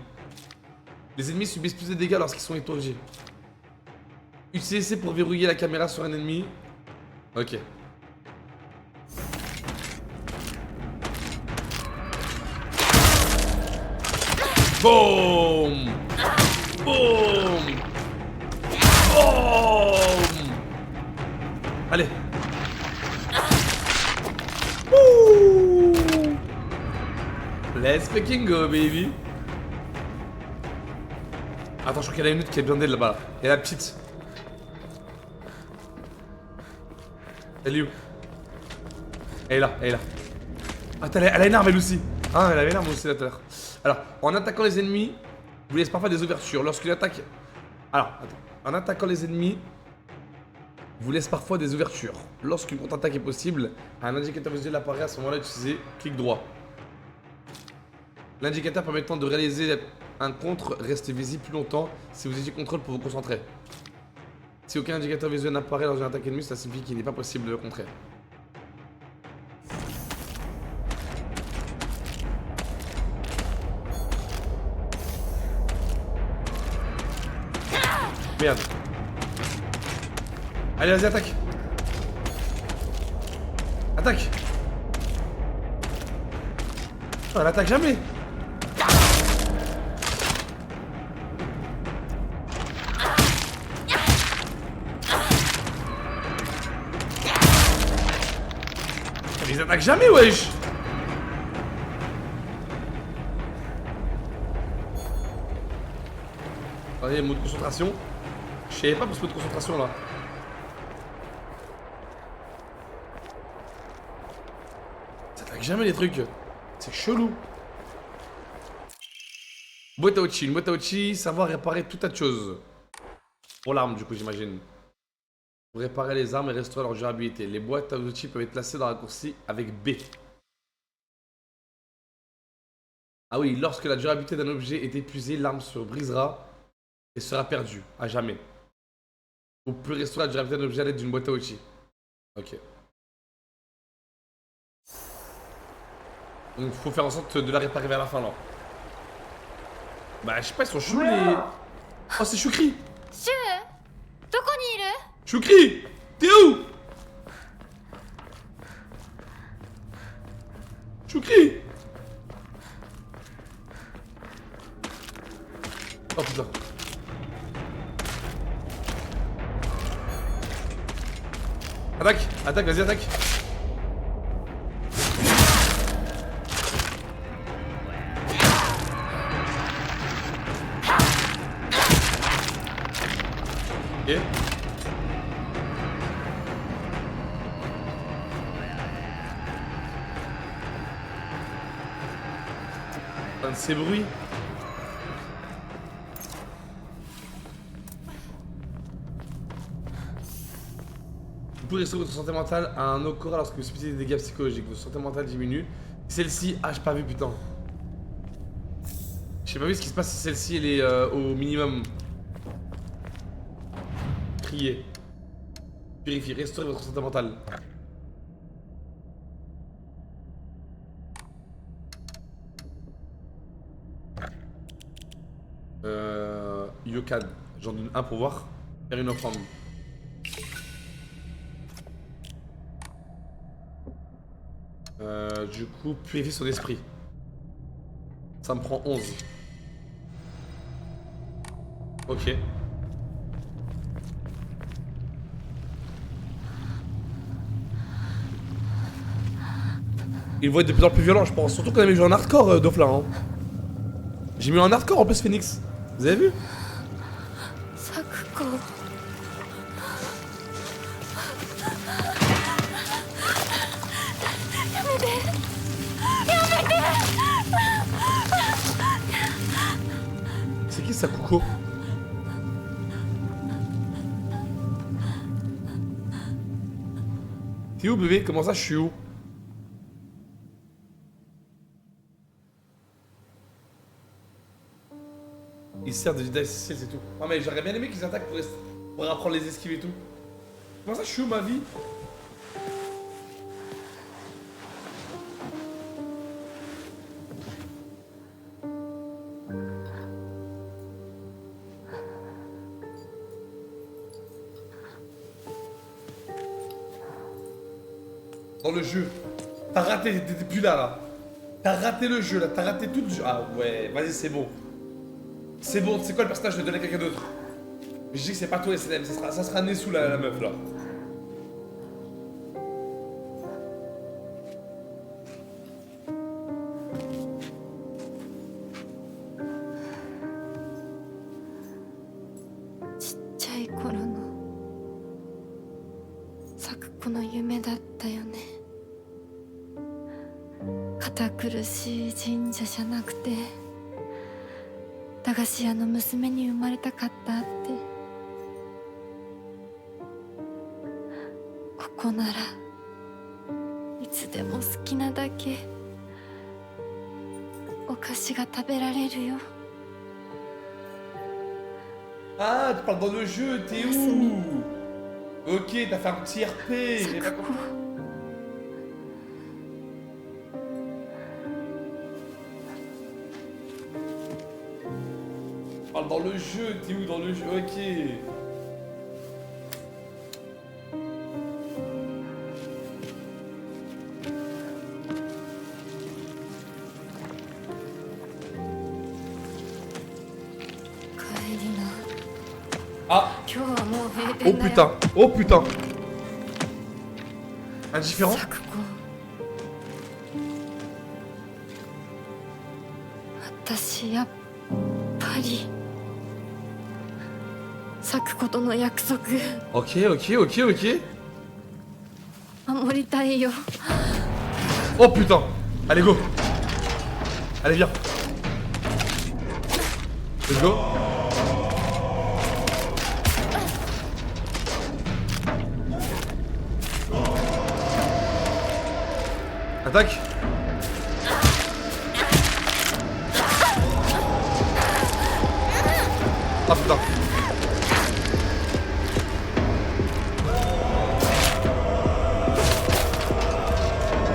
Les ennemis subissent plus de dégâts lorsqu'ils sont étourdis. Utilisez pour verrouiller la caméra sur un ennemi. Ok. Boom! Boom! Boom! Allez. Wouh! Let's fucking go, baby. Attends, je crois qu'il y en a une autre qui est blindée là-bas. Il y a la petite. Elle est où? Elle est là, elle est là. Attends, elle a une arme elle aussi. Ah, elle avait une arme aussi là tout à l'heure. Alors, en attaquant les ennemis, vous laissez parfois des ouvertures. Lorsqu'une attaque... Alors, attends. En attaquant les ennemis, vous laisse parfois des ouvertures. Lorsqu'une contre-attaque est possible, un indicateur visuel apparaît. À ce moment-là, utilisez clic droit. L'indicateur permettant de réaliser un contre reste visible plus longtemps si vous utilisez contrôle pour vous concentrer. Si aucun indicateur visuel n'apparaît dans une attaque ennemie, ça signifie qu'il n'est pas possible de le contrer. Merde. Allez, vas-y, attaque. Attaque. Oh, elle attaque jamais. Ils attaquent jamais, wesh. Allez, mot de concentration. Je savais pas pour ce mot de concentration là. Ça attaque jamais les trucs. C'est chelou. Boîte à outils. Une boîte à outils, savoir réparer tout tas de choses. Pour l'arme, du coup, j'imagine. Pour réparer les armes et restaurer leur durabilité. Les boîtes à outils peuvent être placées dans le raccourci avec B. Ah oui, lorsque la durabilité d'un objet est épuisée, l'arme se brisera et sera perdue à jamais. Vous pouvez restaurer la durabilité d'un objet à l'aide d'une boîte à outils. Ok. Donc faut faire en sorte de la réparer vers la fin là. Bah je sais pas, ils sont chelous les... Oh c'est Shukri. Shukri, t'es où? Shukri. Oh putain. Attaque, attaque, vas-y attaque. Ok. Un de ces bruits. Vous pouvez restaurer votre santé mentale à un Okora lorsque vous subissez des dégâts psychologiques. Votre santé mentale diminue. Celle-ci, ah j'ai pas vu putain. J'ai pas vu ce qui se passe si celle-ci elle est au minimum. Crier. Purifier, restaurer votre santé mentale. Yokan, j'en donne un pour voir. Faire une offrande. Du coup, purifier son esprit. Ça me prend 11. Ok. Ils vont être de plus en plus violents, je pense. Surtout quand même, j'ai un hardcore, Dofla. Hein. J'ai mis un hardcore en plus, Phoenix. Vous avez vu? Sakuko. C'est qui Sakuko? T'es où, bébé? Comment ça, je suis où? Il sert de leader essentiel, c'est tout. Non mais j'aurais bien aimé qu'ils attaquent pour apprendre les esquives et tout. Comment ça, je suis où, ma vie? Dans le jeu. T'as raté, t'étais plus là. T'as raté le jeu, là. T'as raté tout le jeu. Ah ouais, vas-y, c'est bon. C'est bon, c'est quoi le personnage? Je vais donner à quelqu'un d'autre. Je dis que c'est pas toi, SNM, ça sera Nessou, la meuf, là. Sakukoの夢だったよね。堅苦しい神社じゃなくて駄菓子屋の娘に生まれたかったって。ここならいつでも好きなだけお菓子が食べられるよ。Ah, tu parles dans le jeu, t'es où? Ok, t'as fait un petit RP, j'ai pas compris. Parle dans le jeu, t'es où dans le jeu? Ok. Ah! Oh putain! Oh putain! Indifférent? Ok, ok, ok, ok. Oh putain! Allez, go! Allez, viens! Let's go! Attaque! Ah putain!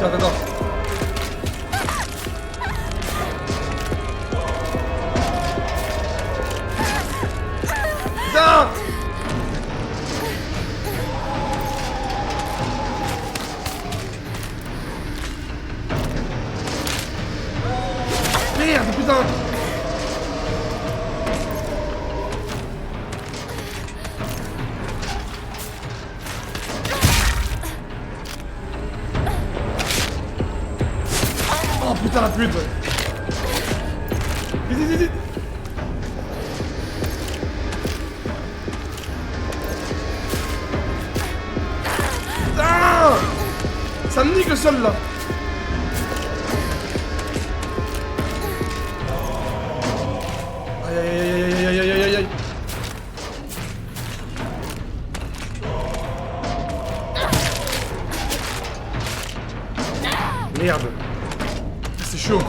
Attends. Putain! Merde, putain! Oh putain la pute! Vite! Ah! Ça me nique le sol là! Aïe. Merde. C'est chaud.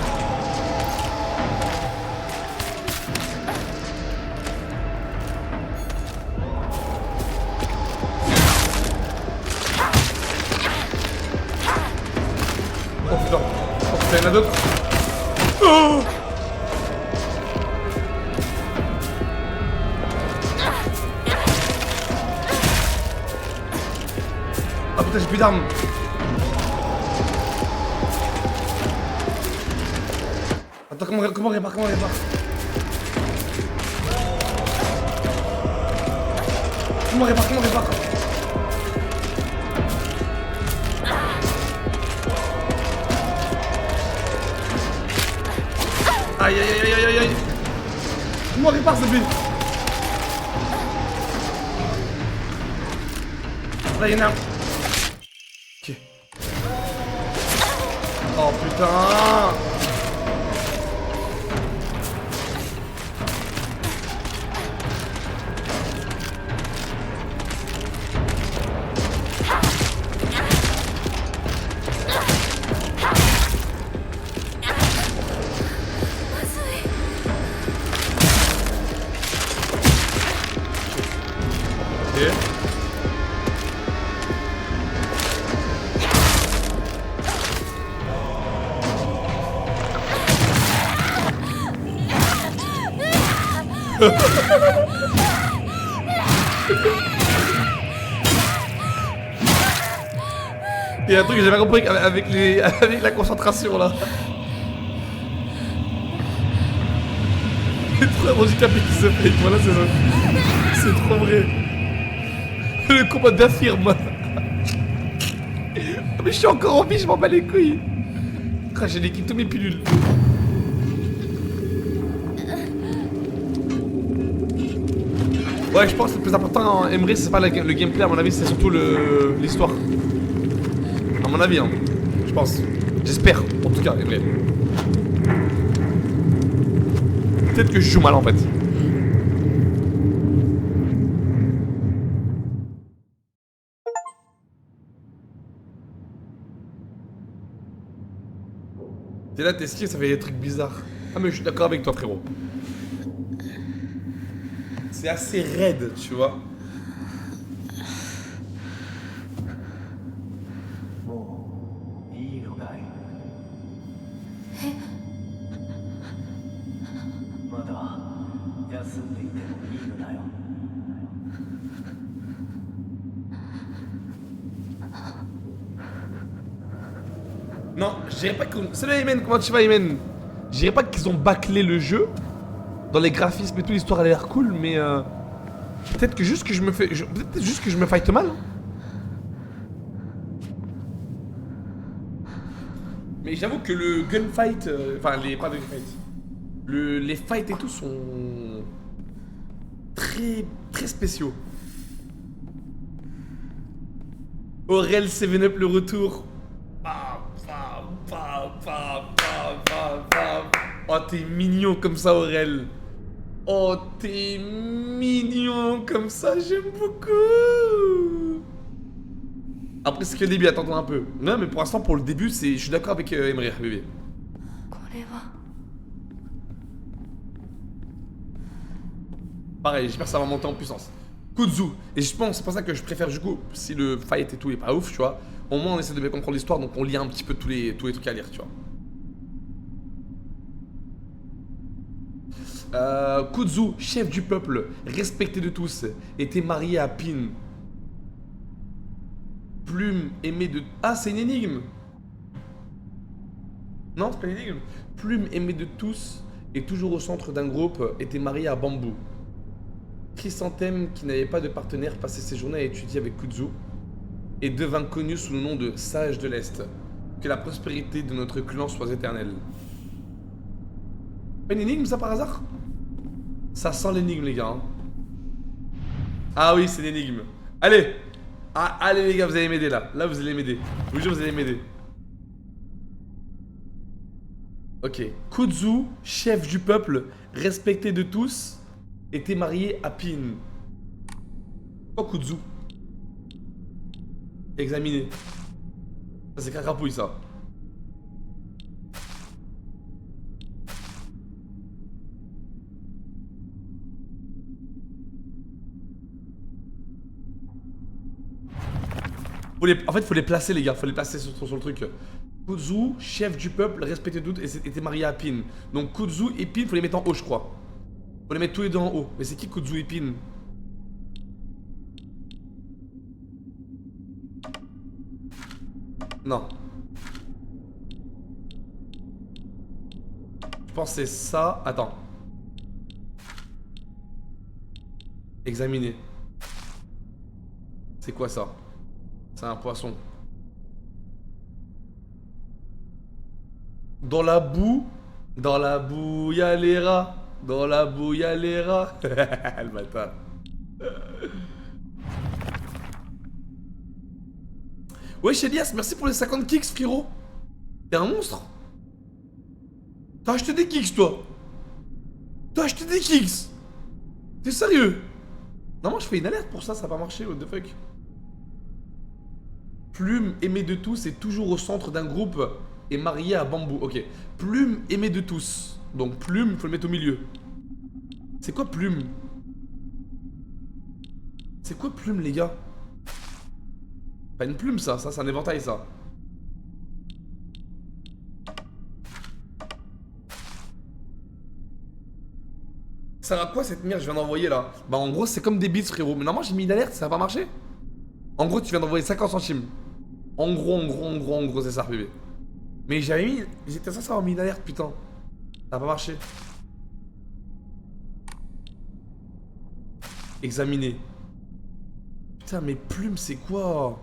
Oh putain, il y en a d'autres. Oh! Ah putain, j'ai plus d'armes. Attends, comment on répare, Comment on répare Aïe aïe aïe aïe aïe aïe. Comment on répare ce bébé? Là y'en a un. Ok. Oh putain. Il y a un truc que j'ai pas compris avec la concentration là. C'est trop handicapé qui se fait, voilà c'est ça. C'est trop vrai. Le combat d'affirme. Mais je suis encore en vie, je m'en bats les couilles. J'ai l'équipe tous mes pilules. Ouais, je pense que le plus important en Emery, c'est pas le gameplay, à mon avis, c'est surtout l'histoire. À mon avis, hein. Je pense. J'espère, en tout cas, Emery. Peut-être que je joue mal en fait. T'es là, t'es skié, ça fait des trucs bizarres. Ah mais je suis d'accord avec toi frérot. C'est assez raide, tu vois. Non, je dirais pas que... Salut Aymen, comment tu vas Aymen? Je dirais pas qu'ils ont bâclé le jeu. Dans les graphismes et tout, l'histoire a l'air cool, mais peut-être que juste que je me fais... Peut-être juste que je me fight mal. Hein. Mais j'avoue que le gunfight... Enfin, pas le gunfight. Les fights et tout sont... Très spéciaux. Aurel 7up le retour. Oh t'es mignon comme ça Aurel. Oh t'es mignon comme ça, j'aime beaucoup. Après c'est que le début, attends un peu. Non mais pour l'instant pour le début je suis d'accord avec Emery bébé. Pareil, j'espère que ça va monter en puissance. Kudzu. Et je pense, c'est pour ça que je préfère du coup, si le fight et tout est pas ouf, tu vois. Au moins on essaie de bien comprendre l'histoire, donc on lit un petit peu tous les trucs à lire, tu vois. Kudzu, chef du peuple, respecté de tous, était marié à Pin. Plume aimée de... Ah, c'est une énigme. Non, c'est pas une énigme. Plume aimée de tous et toujours au centre d'un groupe, était marié à Bambou. Chrysanthème, qui n'avait pas de partenaire, passait ses journées à étudier avec Kudzu et devint connu sous le nom de Sage de l'Est. Que la prospérité de notre clan soit éternelle. Pas une énigme ça par hasard? Ça sent l'énigme les gars. Hein. Ah oui c'est l'énigme. Allez. Ah, allez les gars vous allez m'aider là. Là vous allez m'aider. Je vous jure vous allez m'aider. Ok. Kudzu, chef du peuple, respecté de tous, était marié à Pin. Quoi Kudzu? Examiner. Ça c'est crapouille ça. En fait, faut les placer, les gars. Faut les placer sur le truc. Kudzu, chef du peuple, respecté de toutes, était marié à Pin. Donc Kudzu et Pin, faut les mettre en haut, je crois. Faut les mettre tous les deux en haut. Mais c'est qui Kudzu et Pin? Non. Je pense que c'est ça. Attends. Examiner. C'est quoi ça? C'est un poisson. Dans la boue, y a les rats. Dans la boue, y a les rats. Le bâtard. Wesh Elias, merci pour les 50 kicks, frérot. T'es un monstre. T'as acheté des kicks, toi. T'as acheté des kicks. T'es sérieux? Non, moi je fais une alerte pour ça, ça va pas marcher, what the fuck. Plume aimée de tous est toujours au centre d'un groupe et mariée à bambou. Ok. Plume aimée de tous. Donc plume, faut le mettre au milieu. C'est quoi plume? C'est quoi plume, les gars? Pas une plume, ça c'est un éventail, ça. Ça sert à quoi cette merde que je viens d'envoyer là? Bah en gros c'est comme des bits, frérot. Mais normalement j'ai mis une alerte, ça va pas marcher. En gros tu viens d'envoyer 50 centimes. En gros c'est ça, bébé. Mais j'avais mis... J'étais censé avoir mis une alerte, putain. Ça va pas marché. Examiner. Putain mais plume c'est quoi?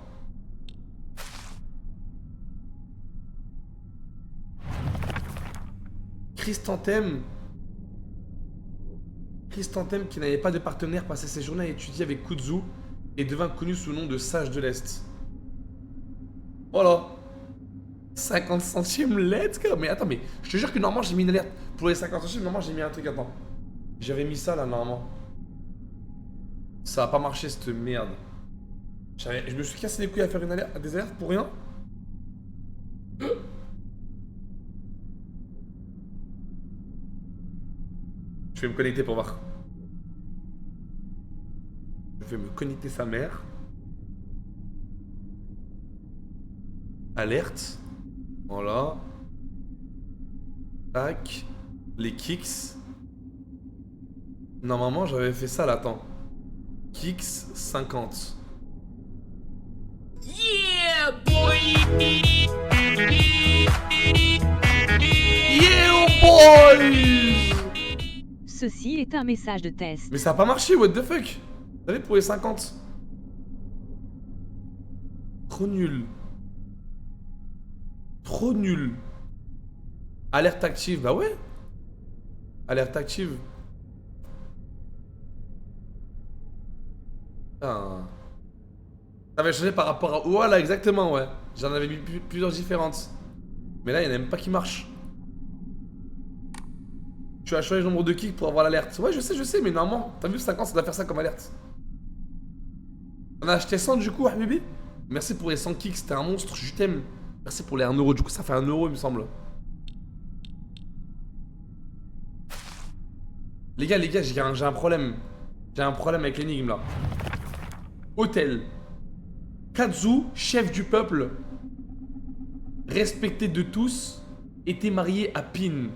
Chrysanthème. Chrysanthème qui n'avait pas de partenaire passait ses journées à étudier avec Kudzu et devint connu sous le nom de Sage de l'Est. Voilà. 50 centimes, let's go. Mais attends, mais je te jure que normalement j'ai mis une alerte. Pour les 50 centimes, normalement j'ai mis un truc, attends. J'avais mis ça là, normalement. Ça a pas marché cette merde. Je me suis cassé les couilles à faire une alerte, des alertes pour rien. Je vais me connecter pour voir. Je vais me connecter sa mère. Alerte. Voilà. Tac. Les kicks. Normalement j'avais fait ça là, attends. Kicks 50. Yeah boy. Yeah boy. Ceci est un message de test. Mais ça a pas marché, what the fuck? Vous savez, pour les 50. Trop nul. Trop nul. Alerte active, bah ouais. Alerte active. Putain. Ça avait changé par rapport à... Voilà, exactement, ouais. J'en avais mis plusieurs différentes. Mais là, il n'y en a même pas qui marchent. Tu as choisi le nombre de kicks pour avoir l'alerte. Ouais, je sais, mais normalement, t'as vu 50, ça doit faire ça comme alerte. On a acheté 100 du coup, Habibi. Merci pour les 100 kicks, c'était un monstre, je t'aime. Merci pour les 1 euro, du coup ça fait 1 euro il me semble. Les gars, j'ai un problème. J'ai un problème avec l'énigme là. Hôtel. Kazu, chef du peuple, respecté de tous, était marié à Pin.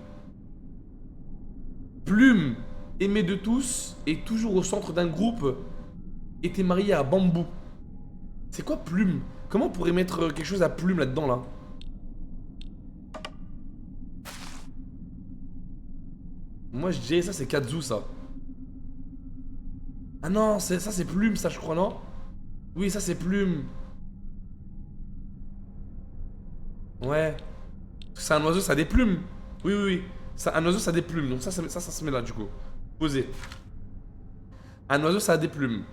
Plume, aimé de tous, et toujours au centre d'un groupe, était marié à Bambou. C'est quoi Plume? Comment on pourrait mettre quelque chose à Plume là-dedans là? Moi je dirais ça c'est Kazu ça. Ah non, ça c'est Plume ça je crois, non? Oui ça c'est Plume. Ouais. C'est un oiseau, ça a des plumes. Oui. Un oiseau ça a des plumes, donc ça se met là du coup. Posé. Un oiseau ça a des plumes.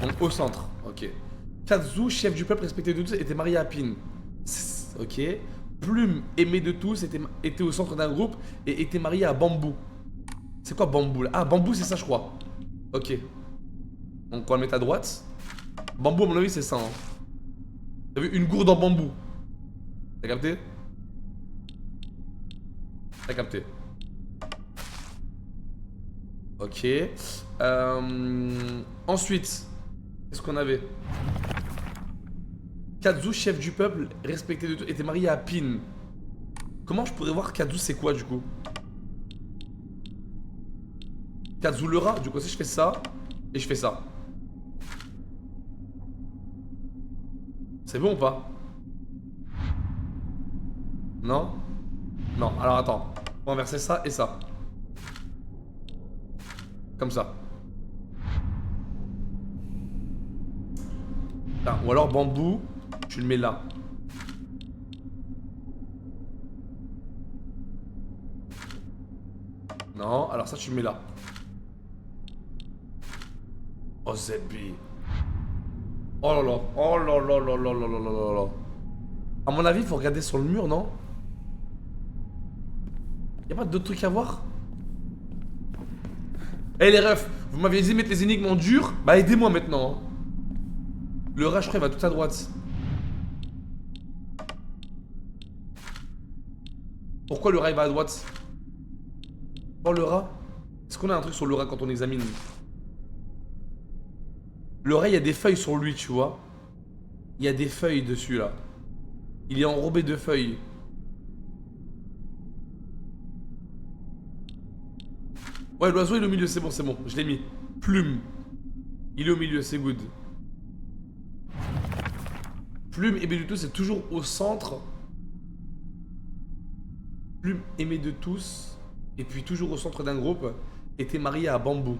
Donc au centre, ok. Kazu, chef du peuple respecté de tous, était marié à Pin. Ok. Plume, aimé de tous, était au centre d'un groupe et était marié à Bambou. C'est quoi Bambou là? Ah, Bambou c'est ça je crois. Ok. Donc on va le mettre à droite. Bambou à mon avis c'est ça. Hein. T'as vu une gourde en bambou? T'as capté? T'as capté. Ok. Ensuite, qu'est-ce qu'on avait? Kazu, chef du peuple, respecté de tout, était marié à Pin. Comment je pourrais voir Kazu c'est quoi du coup? Kazu le rat, du coup si je fais ça, et je fais ça. C'est bon ou pas? Non? Non, alors attends. On va inverser ça et ça. Comme ça. Ah, ou alors bambou, tu le mets là. Non, alors ça tu le mets là. Oh ZB. Oh là là. Oh là là là là là là là là. À mon avis, il faut regarder sur le mur, non? Y'a pas d'autres trucs à voir? Eh les refs, vous m'aviez dit mettre les énigmes en dur. Bah aidez-moi maintenant. Hein. Le rat, je crois, il va tout à droite. Pourquoi le rat, il va à droite? Oh le rat? Est-ce qu'on a un truc sur le rat quand on examine? Le rat, il y a des feuilles sur lui, tu vois. Il y a des feuilles dessus, là. Il est enrobé de feuilles. Ouais, l'oiseau, il est au milieu, c'est bon, je l'ai mis. Plume. Il est au milieu, c'est good. Plume, aimé de tous, c'est toujours au centre. Plume, aimé de tous. Et puis toujours au centre d'un groupe. Était marié à Bambou.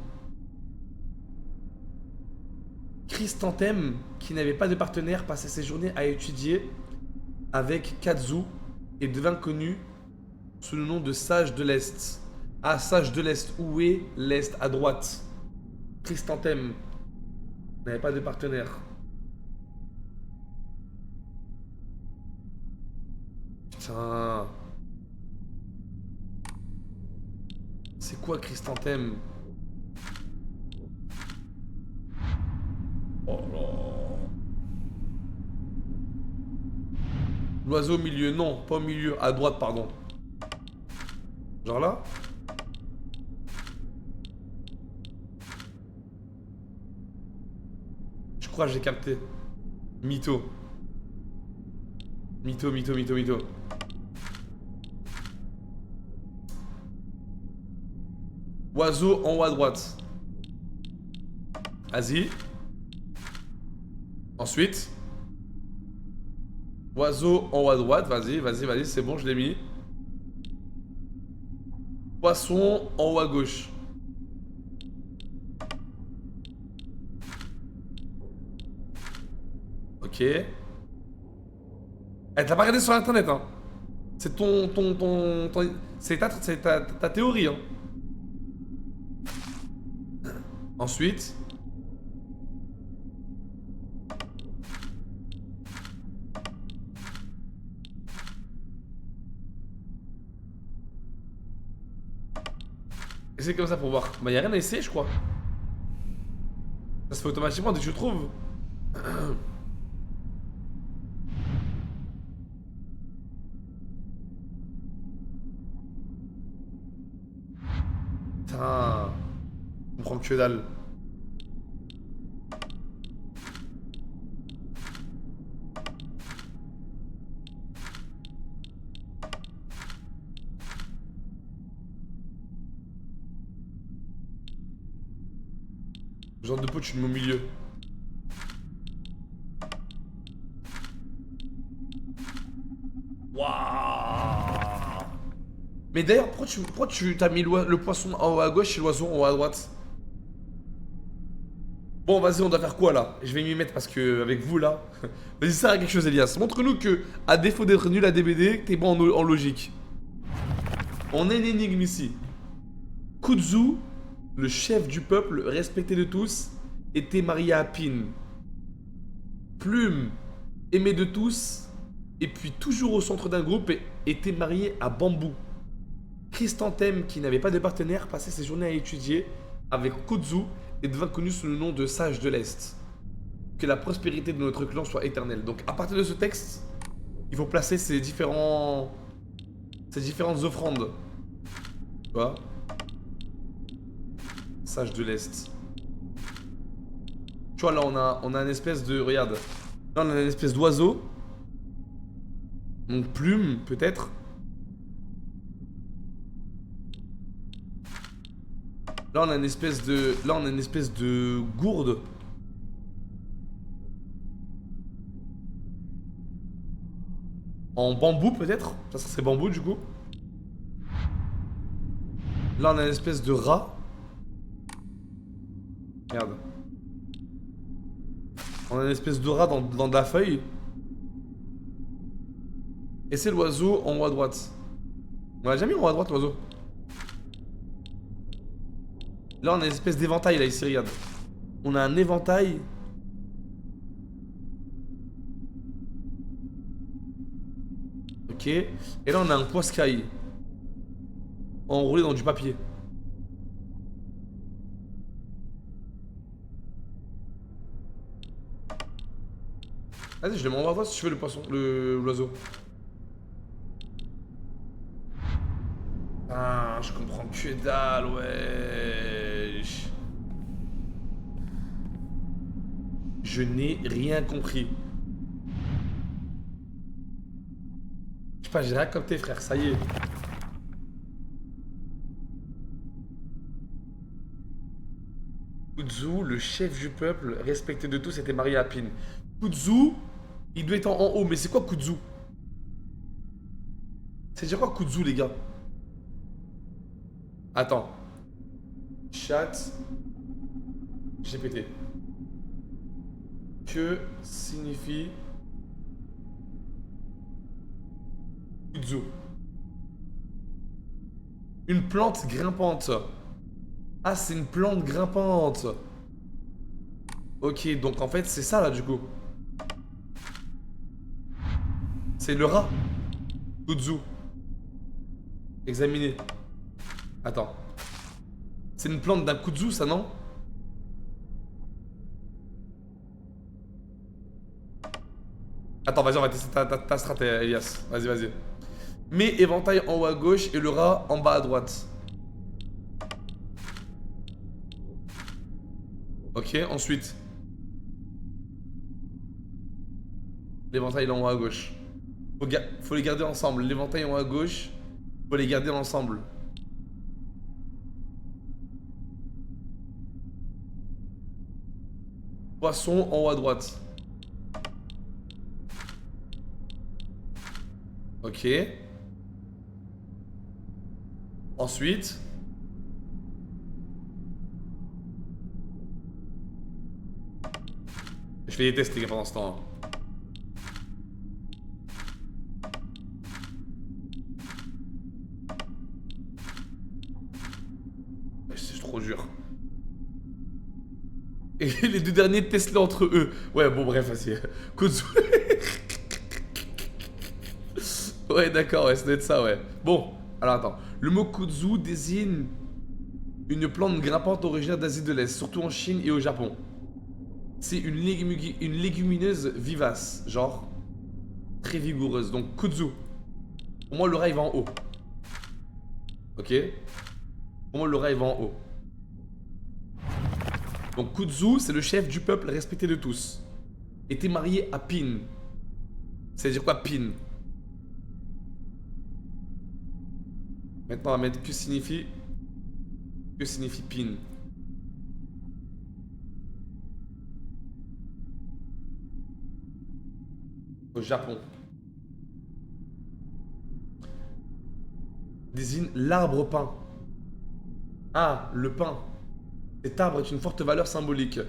Chrysanthème, qui n'avait pas de partenaire, passait ses journées à étudier avec Kazu et devint connu sous le nom de Sage de l'Est. Ah, Sage de l'Est, où est l'Est? À droite. Chrysanthème n'avait pas de partenaire. Putain. C'est quoi Chrysanthème? Oh là. L'oiseau au milieu, non, pas au milieu, à droite, pardon. Genre là? Je crois que j'ai capté. Mytho. Mytho, mytho, mytho, mytho. Oiseau en haut à droite. Vas-y. Ensuite. Oiseau en haut à droite. Vas-y, vas-y, vas-y. C'est bon, je l'ai mis. Poisson en haut à gauche. Ok. Eh, t'as pas regardé sur internet, hein. C'est c'est ta théorie, hein. Ensuite. Et c'est comme ça pour voir. Bah y'a rien à essayer je crois. Ça se fait automatiquement dès que je trouve. Putain. On prend que dalle. Genre de peau, tu le mets au milieu. Waouh. Mais d'ailleurs, pourquoi tu t'as mis le poisson en haut à gauche et l'oiseau en haut à droite? Bon, vas-y, on doit faire quoi là? Je vais m'y mettre parce que avec vous là. Vas-y, ça a quelque chose, Elias. Montre-nous que, à défaut d'être nul à DBD, t'es bon en logique. On a une énigme ici. Kudzu, le chef du peuple, respecté de tous, était marié à Pin. Plume, aimé de tous, et puis toujours au centre d'un groupe, était marié à Bambou. Chrysanthème, qui n'avait pas de partenaire, passait ses journées à étudier avec Kudzu et devint connu sous le nom de Sage de l'Est. Que la prospérité de notre clan soit éternelle. Donc à partir de ce texte, il faut placer ces différentes offrandes. Tu vois? Sage de l'Est. Tu vois là on a une espèce de... Regarde. Là on a une espèce d'oiseau. Donc plume peut-être. Là on a une espèce de gourde. En bambou peut-être. Ça serait bambou du coup. Là, on a une espèce de rat. Merde. On a une espèce de rat dans de la feuille. Et c'est l'oiseau en haut à droite. On l'a jamais mis en haut à droite, l'oiseau. Là, on a une espèce d'éventail, là, ici, regarde. On a un éventail. Ok. Et là, on a un poiscaille. Enroulé dans du papier. Vas-y, je le mets en haut à droite si tu veux le poisson, l'oiseau. Ah, je comprends que dalle, wesh. Je n'ai rien compris. Je sais pas, j'ai rien capté, frère, ça y est. Kudzu, le chef du peuple, respecté de tous, était marié à Pin. Kudzu, il doit être en haut, mais c'est quoi Kudzu? C'est dire quoi Kudzu, les gars? Attends. Chat. GPT. Que signifie Kudzu? Une plante grimpante. Ah, c'est une plante grimpante. Ok, donc en fait, c'est ça là du coup. C'est le rat. Kudzu. Examiner. Attends. C'est une plante d'un kudzu, ça, non? Attends, vas-y, on va tester ta strat, Elias. Vas-y, vas-y. Mets éventail en haut à gauche et le rat en bas à droite. Ok, ensuite. L'éventail en haut à gauche. Faut les garder ensemble. L'éventail en haut à gauche. Faut les garder ensemble. Poisson en haut à droite. Ok. Ensuite. Je vais les tester pendant ce temps. C'est trop dur. Et les deux derniers testent entre eux. Ouais, bon, bref, vas-y. Kudzu. Ouais, d'accord, ouais, ça doit être ça, ouais. Bon, alors attends. Le mot kudzu désigne une plante grimpante originaire d'Asie de l'Est, surtout en Chine et au Japon. C'est une légumineuse vivace, genre très vigoureuse. Donc kudzu. Pour moi, le rat il va en haut. Ok. Pour moi, le rat il va en haut. Donc Kudzu, c'est le chef du peuple respecté de tous. Était marié à Pin. C'est-à-dire quoi Pin? Maintenant, on va mettre que signifie Pin. Au Japon. Désigne l'arbre pin. Ah, le pin. Cet arbre est une forte valeur symbolique.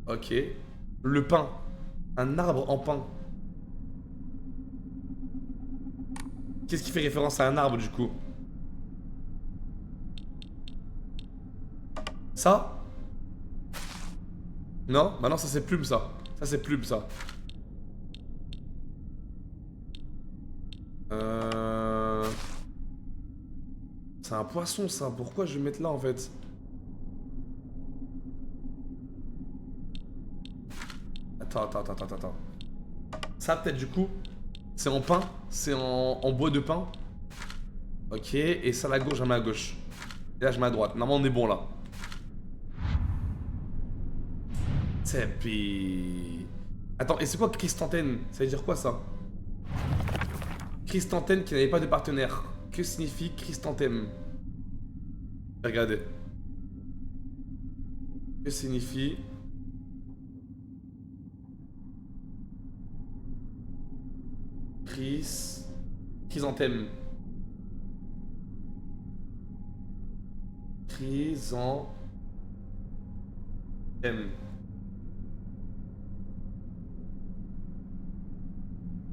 Ok. Le pin. Un arbre en pin. Qu'est-ce qui fait référence à un arbre du coup? Ça? Non? Bah non, ça c'est plume ça. Ça c'est plume ça. C'est un poisson ça. Pourquoi je vais mettre là en fait? Attends. Ça peut-être du coup. C'est en pain. C'est en bois de pain. Ok. Et ça à la gauche, je mets à gauche. Et là je mets à droite. Normalement on est bon là. C'est puis... Attends, et c'est quoi Christantène? Ça veut dire quoi ça? Christantène qui n'avait pas de partenaire. Que signifie Christantème? Regardez. Que signifie... Chrysanthème. Chrysanthème.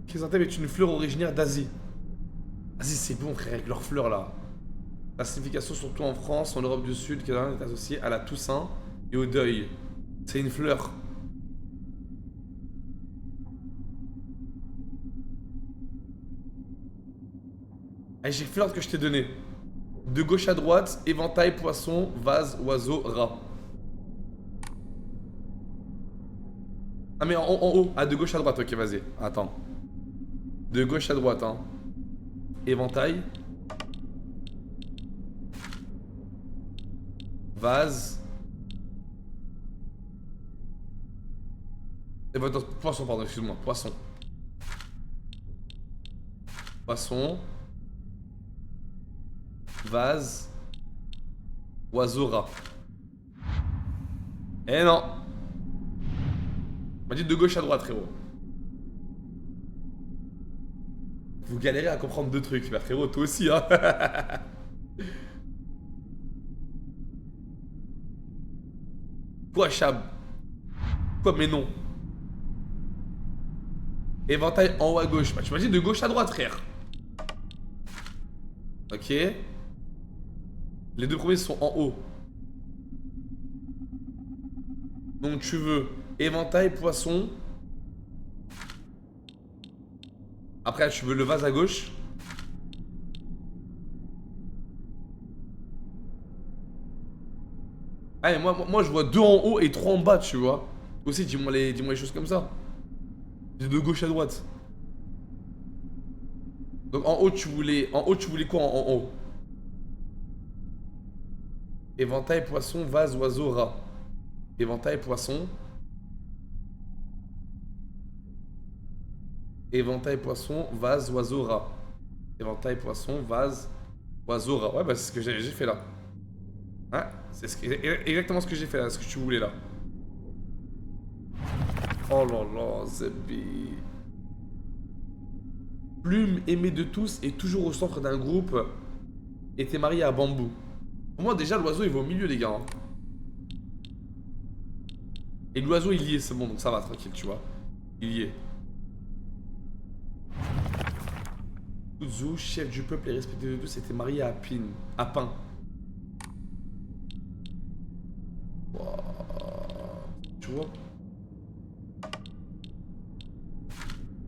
Chrysanthème est une fleur originaire d'Asie. Vas-y, c'est bon, frère, avec leurs fleurs là. La signification, surtout en France, en Europe du Sud, est associée à la Toussaint et au deuil. C'est une fleur. Allez, j'ai fleur que je t'ai donné. De gauche à droite, éventail, poisson, vase, oiseau, rat. Ah mais en haut. Ah, de gauche à droite, ok, vas-y. Attends. De gauche à droite, hein. Éventail. Vase. Poisson, pardon, excuse-moi. Poisson. Poisson. Vase. Oiseau, rat. Eh non. On m'a dit de gauche à droite, frérot. Vous galérez à comprendre deux trucs, bah frérot, toi aussi, hein. Quoi, Chab? Quoi, mais non? Éventail en haut à gauche. Bah, tu m'as dit de gauche à droite, frère. Ok. Les deux premiers sont en haut. Donc tu veux éventail, poisson. Après, tu veux le vase à gauche. Allez, moi je vois 2 en haut et 3 en bas, tu vois. Aussi, dis-moi les choses comme ça. De gauche à droite. Donc en haut, tu voulais quoi en haut? Éventail, poisson, vase, oiseau, rat. Éventail, poisson. Éventail, poisson, vase, oiseau, rat. Éventail, poisson, vase, oiseau, rat. Ouais, bah c'est ce que j'ai fait là. Hein? C'est exactement ce que j'ai fait là, ce que tu voulais là. Oh là là, Zebi. Plume aimée de tous et toujours au centre d'un groupe. Était marié à Bambou. Pour moi, déjà, l'oiseau il va au milieu, les gars. Hein. Et l'oiseau il y est, c'est bon, donc ça va, tranquille, tu vois. Il y est. Zou, chef du peuple et respecté de tous, était marié à Pin. À Pain. Wow. Tu vois?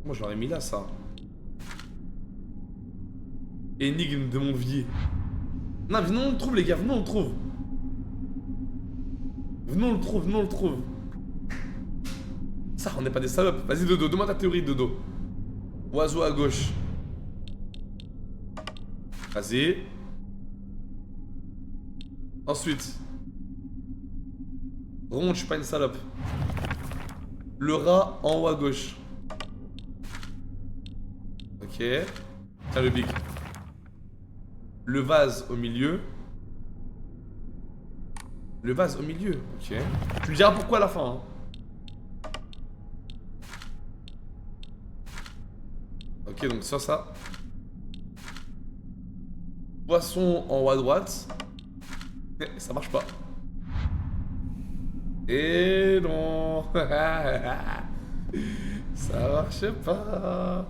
Moi, je l'aurais mis là, ça. Énigme de Montvier. Non, venons, on le trouve, les gars, venons, on le trouve. Venons, on le trouve, venons, on le trouve. Ça, on n'est pas des salopes. Vas-y, Dodo, demande ta théorie, Dodo. Oiseau à gauche. Vas-y. Ensuite. Ronde, je suis pas une salope. Le rat en haut à gauche. Ok. Tiens le big. Le vase au milieu. Le vase au milieu. Ok. Tu me diras pourquoi à la fin. Hein. Ok, donc ça. Poisson en haut à droite. Ça marche pas. Et non. Ça marche pas.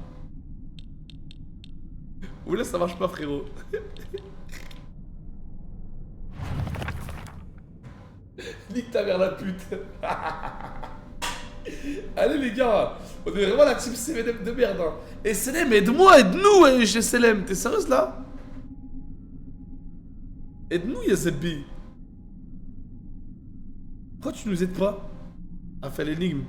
Oula, ça marche pas, frérot. Nique ta mère la pute. Allez les gars, on est vraiment la team CVM de merde. Hein. Et Selem, aide-moi, aide-nous, chez Selem. T'es sérieuse là? Aide-nous, Yazebbi. Pourquoi tu nous aides pas à faire l'énigme?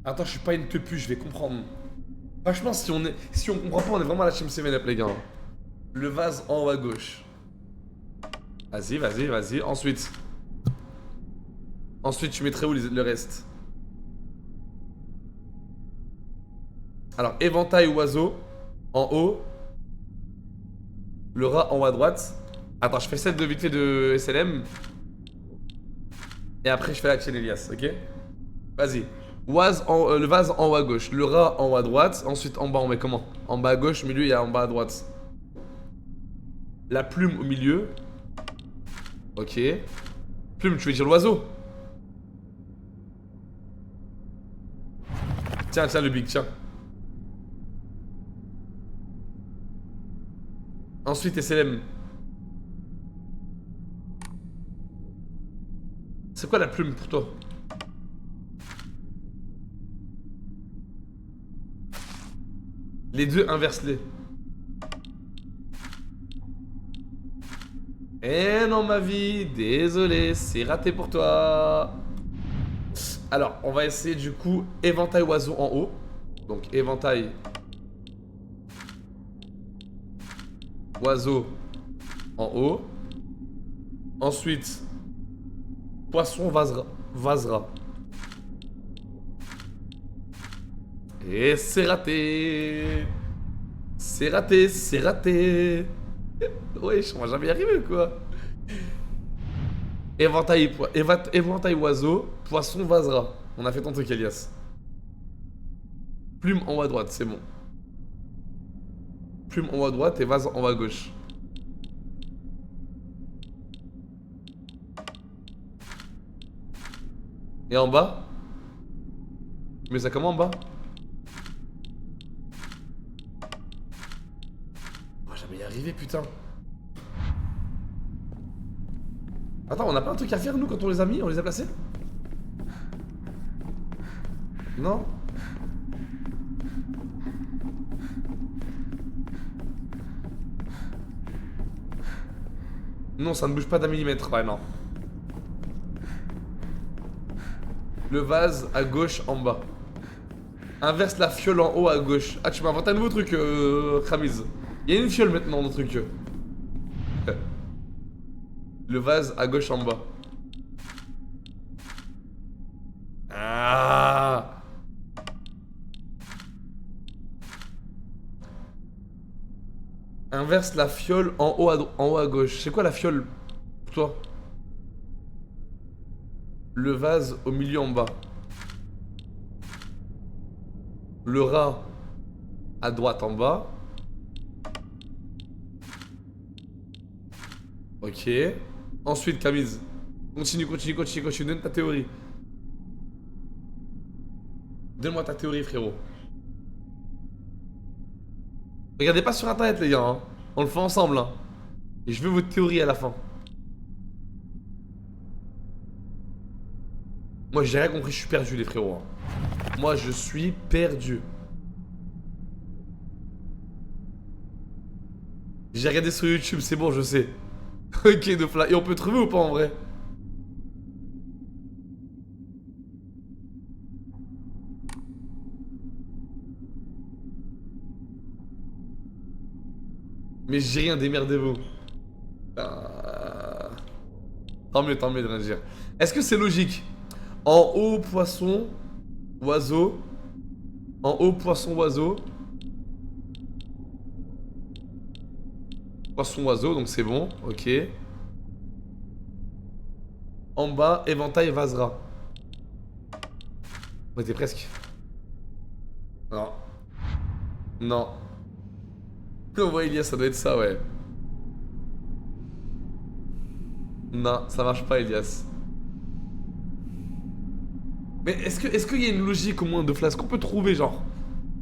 Attends, je suis pas une tepu, je vais comprendre. Franchement, si on comprend pas, on est vraiment à la team 7up, les gars. Le vase en haut à gauche. Vas-y, vas-y, vas-y. Ensuite, tu mettrais où le reste? Alors, éventail oiseau en haut. Le rat en haut à droite. Attends, je fais celle de vite fait de SLM. Et après, je fais la chaîne Elias, ok? Vas-y. Le vase en haut à gauche. Le rat en haut à droite. Ensuite en bas, on met comment? En bas à gauche, au milieu, il y a en bas à droite. La plume au milieu. Ok. Plume, tu veux dire l'oiseau? Tiens, tiens, le big, tiens. Ensuite, SLM. C'est quoi la plume pour toi? Les deux, inverse-les. Eh non, ma vie, désolé, c'est raté pour toi. Alors, on va essayer du coup éventail oiseau en haut. Donc, éventail oiseau en haut. Ensuite, poisson vasera. Et c'est raté. C'est raté, c'est raté. Wesh, on va jamais y arriver quoi. Éventail oiseau, poisson vasera. On a fait ton truc, Elias. Plume en haut à droite, c'est bon. Plume en haut à droite et vase en haut à gauche. Et en bas? Mais ça comment en bas? On va jamais y arriver, putain. Attends, on a pas un truc à faire nous quand on les a mis? On les a placés? Non? Non, ça ne bouge pas d'un millimètre. Ouais, non. Le vase à gauche en bas. Inverse la fiole en haut à gauche. Ah, tu m'as inventé un nouveau truc, Khamiz. Il y a une fiole maintenant dans le truc. Le vase à gauche en bas. Ah. Inverse la fiole en haut à gauche. C'est quoi la fiole pour toi? Le vase au milieu en bas. Le rat à droite en bas. Ok. Ensuite, Camille. Continue. Donne ta théorie. Donne-moi ta théorie, frérot. Regardez pas sur internet, les gars. Hein. On le fait ensemble. Hein. Et je veux votre théorie à la fin. Moi, j'ai rien compris. Je suis perdu, les frérots. Hein. Moi, je suis perdu. J'ai regardé sur YouTube, c'est bon, je sais. Ok, de fly. Et on peut trouver ou pas en vrai? Mais j'ai rien, démerdez-vous. Tant mieux de rien dire. Est-ce que c'est logique? En haut, poisson, oiseau. En haut, poisson, oiseau. Poisson, oiseau, donc c'est bon, ok. En bas, éventail, vasera. On était presque. Non. Non. On voit Elias, ça doit être ça, ouais. Non, ça marche pas, Elias. Mais est-ce qu'il y a une logique au moins de flash? Est-ce qu'on peut trouver, genre?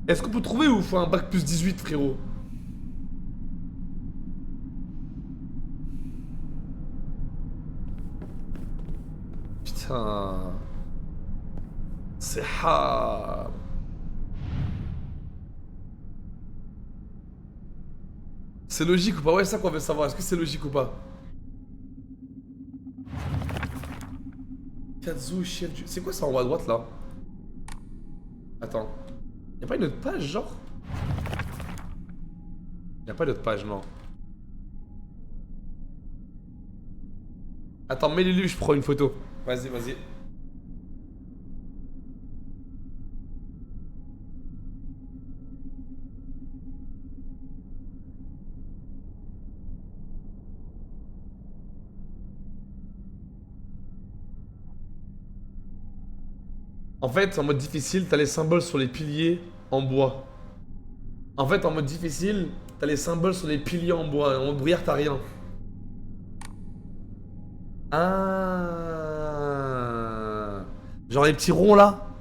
Est-ce qu'on peut trouver ou faut un bac plus 18, frérot? Putain. C'est hard. C'est logique ou pas? Ouais, c'est ça qu'on veut savoir. Est-ce que c'est logique ou pas? Kazu, chef du... C'est quoi ça en haut à droite là? Attends. Y'a pas une autre page genre? Y'a pas d'autre page, non. Attends, mets-le, je prends une photo. Vas-y. En fait, en mode difficile, t'as les symboles sur les piliers en bois. En fait, en mode difficile, t'as les symboles sur les piliers en bois. En mode brouillard, t'as rien. Ah. Genre les petits ronds là.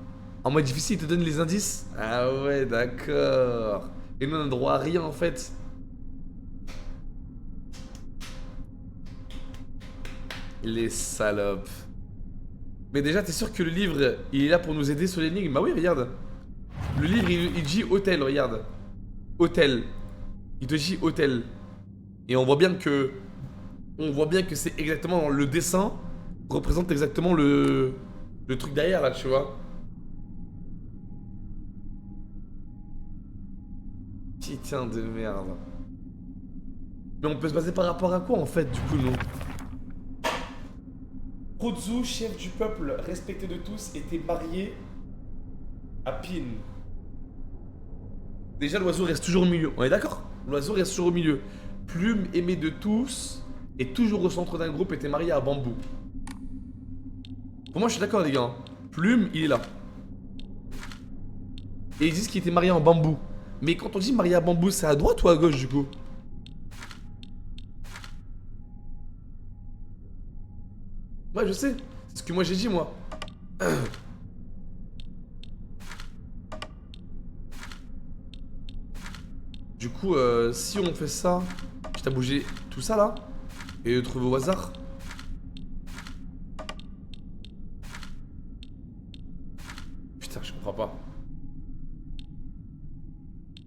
En mode difficile, ils te donnent les indices. Ah ouais, d'accord. Et nous, on a droit à rien en fait. Les salopes. Mais déjà, t'es sûr que le livre, il est là pour nous aider sur l'énigme? Bah oui, regarde. Le livre, il dit hôtel, regarde. Hôtel. Il te dit hôtel. Et on voit bien que... On voit bien que c'est exactement... Le dessin représente exactement le truc derrière, là, tu vois. Putain de merde. Mais on peut se baser par rapport à quoi, en fait, du coup, non? Rozu, chef du peuple, respecté de tous, était marié à Pin. Déjà, l'oiseau reste toujours au milieu. On est d'accord? L'oiseau reste toujours au milieu. Plume, aimé de tous, et toujours au centre d'un groupe, était marié à Bambou. Pour moi, je suis d'accord, les gars. Plume, il est là. Et ils disent qu'il était marié en bambou. Mais quand on dit marié à Bambou, c'est à droite ou à gauche, du coup? Ouais, je sais. C'est ce que moi j'ai dit, moi. Du coup, si on fait ça, je t'ai bougé tout ça là, et de trouver au hasard. Putain, je comprends pas.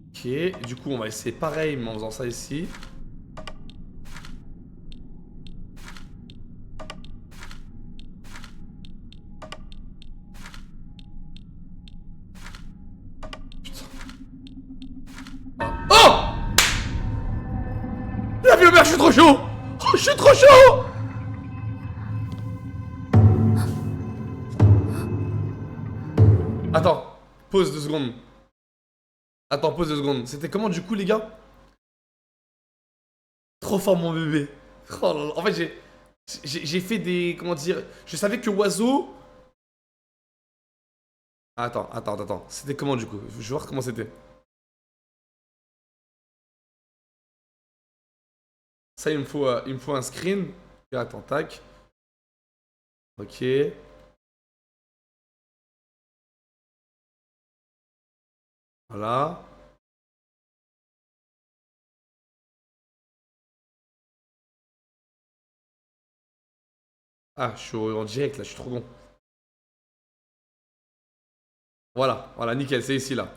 Ok, du coup, on va essayer pareil, mais en faisant ça ici. Je suis trop chaud! Oh, je suis trop chaud! Attends, pause 2 secondes. Attends, pause 2 secondes. C'était comment du coup, les gars? Trop fort, mon bébé. Oh là là. En fait, j'ai fait des... Comment dire? Je savais que oiseau... Attends. C'était comment du coup? Je vais voir comment c'était. Ça, il me faut un screen. Attends, tac. Ok. Voilà. Ah, je suis en direct là, je suis trop bon. Voilà, nickel, c'est ici là.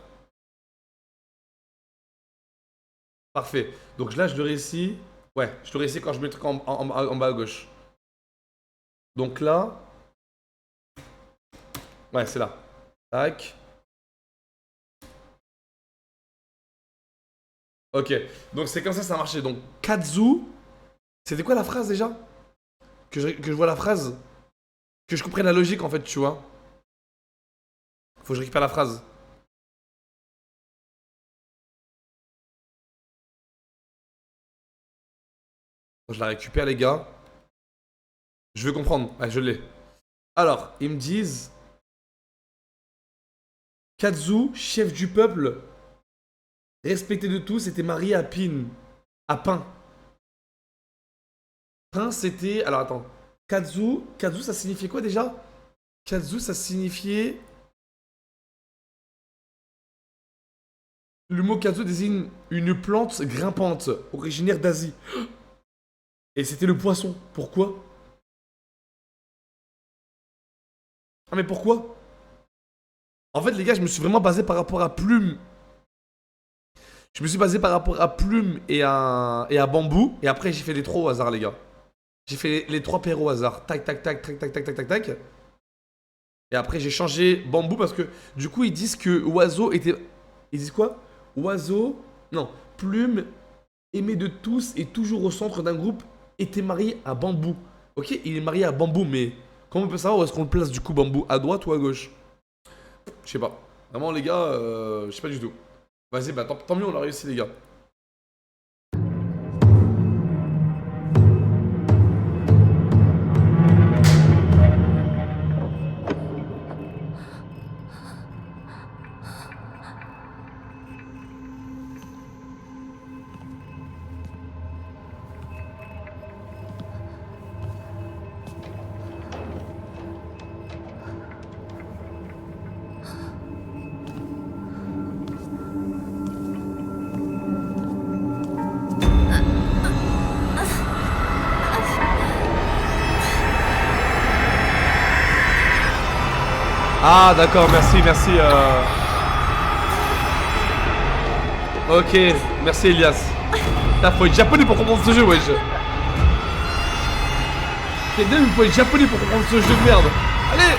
Parfait. Donc là, je le réussis. Ouais, je le réussis quand je mets le truc en bas à gauche. Donc là... Ouais, c'est là. Tac. Ok, donc c'est comme ça a marché. Donc, Kazu... C'était quoi la phrase déjà? Que je vois la phrase? Que je comprenne la logique en fait, tu vois. Faut que je récupère la phrase. Je la récupère, les gars. Je veux comprendre. Ouais, je l'ai. Alors, ils me disent... Kazu, chef du peuple, respecté de tous, était marié à Pin. À Pain. Pain, c'était... Alors, attends. Kazu, ça signifiait quoi déjà? Kazu, ça signifiait... Le mot kazu désigne une plante grimpante, originaire d'Asie. Et c'était le poisson. Pourquoi? Ah mais pourquoi? En fait les gars, je me suis vraiment basé par rapport à Plume. Je me suis basé par rapport à Plume et à Bambou. Et après j'ai fait les trois au hasard, les gars. J'ai fait les trois paires au hasard. Tac, tac, tac, tac, tac, tac, tac, tac, tac. Et après j'ai changé Bambou parce que du coup ils disent que Oiseau était... Ils disent quoi? Oiseau... Non. Plume, aimé de tous et toujours au centre d'un groupe, était marié à Bambou. Ok, il est marié à Bambou, mais comment on peut savoir où est-ce qu'on le place du coup, Bambou? À droite ou à gauche? Je sais pas. Vraiment les gars, je sais pas du tout. Vas-y, bah tant mieux, on a réussi les gars. Ah d'accord, merci, merci. Ok, merci Elias. Putain, faut être japonais pour comprendre ce jeu, wesh. Il faut être japonais pour comprendre ce jeu de merde. Allez.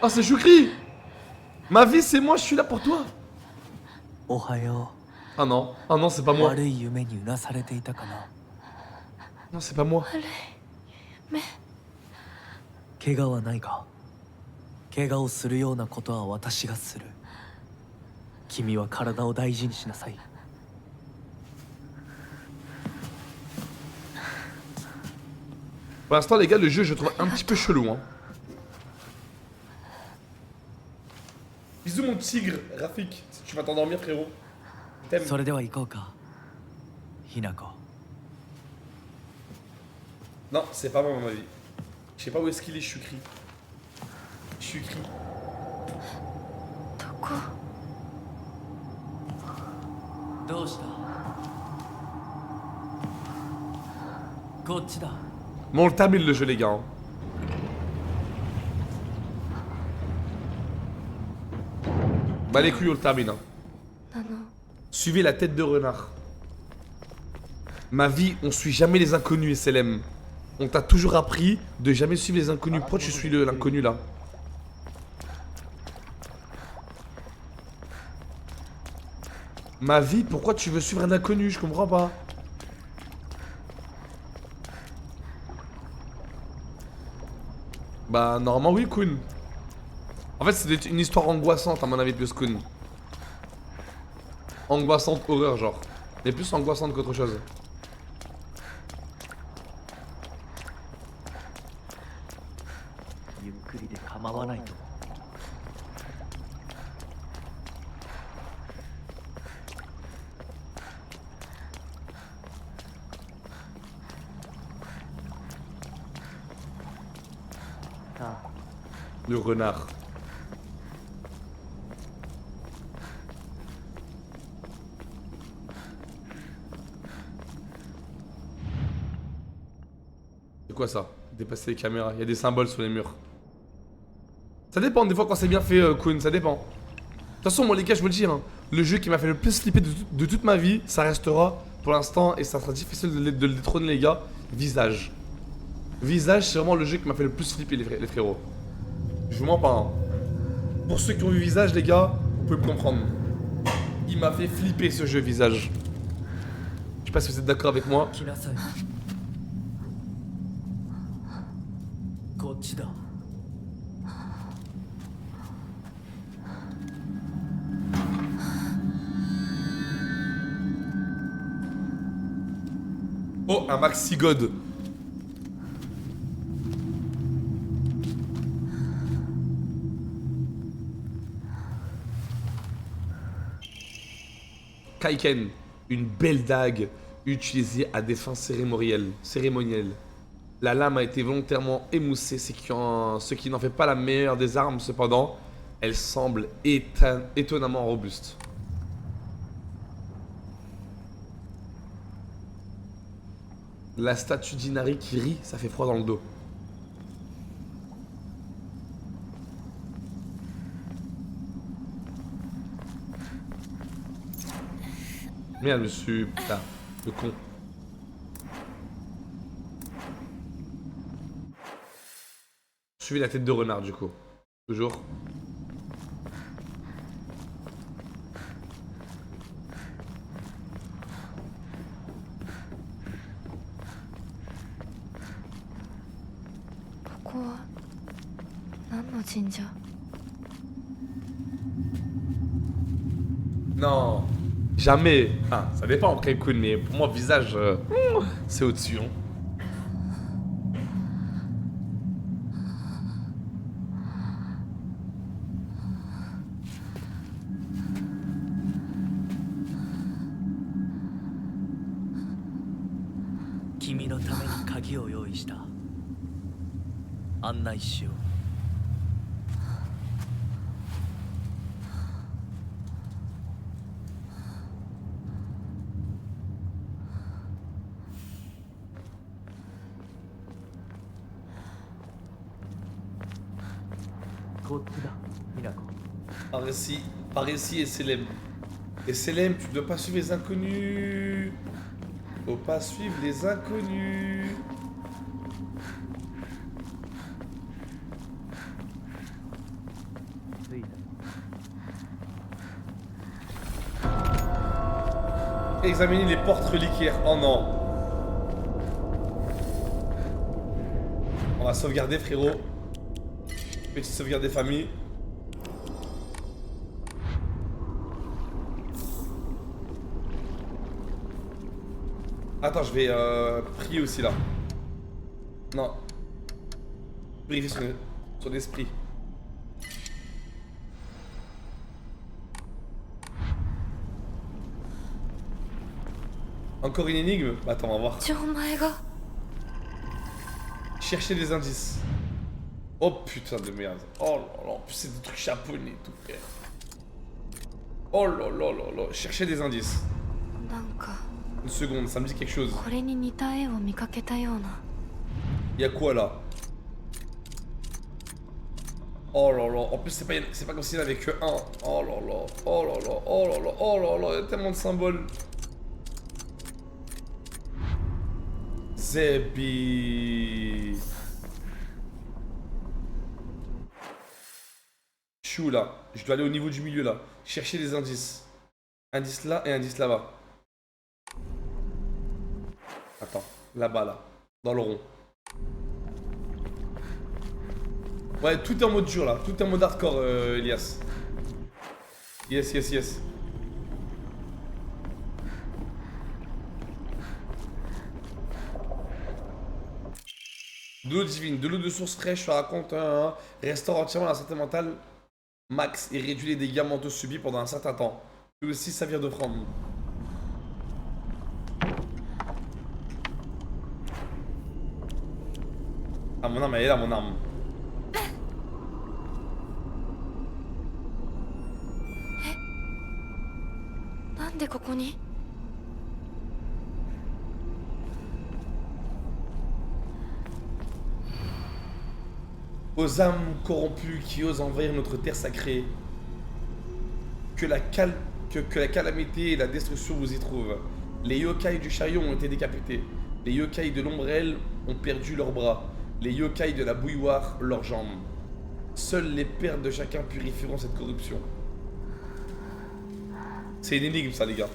Oh, c'est Shukri. Ma vie, c'est moi, je suis là pour toi. Ah non, c'est pas moi. Non, c'est pas moi. 怪我はないか。怪我をするようなことは私がする。君は体を大事にしなさい。Pour l'instant, les gars, le jeu, je le trouve un petit peu chelou. Hein. Bisous, mon tigre, Rafik. Si tu vas t'endormir, frérot. T'aimes. それでは行こうか。ひなこ。 Non, c'est pas moi, à mon avis. Je sais pas où est-ce qu'il est, Shukri. Shukri. どこ？どうした？こっちだ。 Bon, on le termine le jeu, les gars. Hein. Bah, les couilles, on le termine. Hein. Suivez la tête de renard. Ma vie, on suit jamais les inconnus, SLM. On t'a toujours appris de jamais suivre les inconnus. Pourquoi tu suis l'inconnu là? Ma vie, pourquoi tu veux suivre un inconnu? Je comprends pas. Bah, normalement, oui, Kun. En fait, c'est une histoire angoissante, à mon avis, plus Kun. Angoissante, horreur, genre. Mais plus angoissante qu'autre chose. Le renard. C'est quoi ça? Dépasser les caméras. Il y a des symboles sur les murs. Ça dépend des fois quand c'est bien fait, Kun, ça dépend. De toute façon, moi les gars, je vous le dis, hein, le jeu qui m'a fait le plus flipper de toute ma vie, ça restera pour l'instant, et ça sera difficile de le détrôner, les gars. Visage. Visage, c'est vraiment le jeu qui m'a fait le plus flipper, les frérots. Je vous mens pas, hein. Pour ceux qui ont vu Visage, les gars, vous pouvez me comprendre. Il m'a fait flipper ce jeu, Visage. Je sais pas si vous êtes d'accord avec moi. Oh, un maxi god. Kaiken, une belle dague utilisée à des fins cérémonielles. La lame a été volontairement émoussée, ce qui n'en fait pas la meilleure des armes. Cependant, elle semble étonnamment robuste. La statue d'Inari qui rit, ça fait froid dans le dos. Merde, monsieur... Putain, le con. Suivez la tête de renard, du coup. Toujours. Non, jamais. Enfin, ça dépend, Kun, mais pour moi, Visage, c'est au-dessus. Hein. のために鍵を用意した。案内しよう。こっちだ、ミナコ。 Par ici et Selem. Et Selem, tu dois pas suivre les inconnus. Faut pas suivre les inconnus. Examiner les portes reliquaires. Oh non. On va sauvegarder, frérot. Petite sauvegarde des familles. Attends, je vais prier aussi là. Non. Prier sur l'esprit. Encore une énigme? Bah, attends, on va voir. Chercher des indices. Oh putain de merde. Oh là là, en plus c'est des trucs japonais tout frère. Oh là là là là. Chercher des indices. Une seconde, ça me dit quelque chose. Il y a quoi là? Oh là là, en plus c'est pas comme s'il avait que un. Oh là là, oh là là, oh là là, oh là là, il y a tellement de symboles. Zebi. Chou là, je dois aller au niveau du milieu là. Chercher des indices. Indice là et indice là-bas. Attends, là-bas là, dans le rond. Ouais, tout est en mode dur là, tout est en mode hardcore, Elias. Yes, yes, yes. De l'eau divine, de l'eau de source fraîche, ça raconte restaure entièrement la santé mentale max et réduit les dégâts mentaux subis pendant un certain temps. Peut aussi servir d'offrande. Ah, mon arme, elle est là, mon arme. Aux âmes corrompues qui osent envahir notre terre sacrée, que la calamité et la destruction vous y trouvent. Les yokai du chariot ont été décapités. Les yokai de l'ombrelle ont perdu leurs bras. Les yokai de la bouilloire leurs jambes. Seules les pertes de chacun purifieront cette corruption. C'est une énigme ça les gars.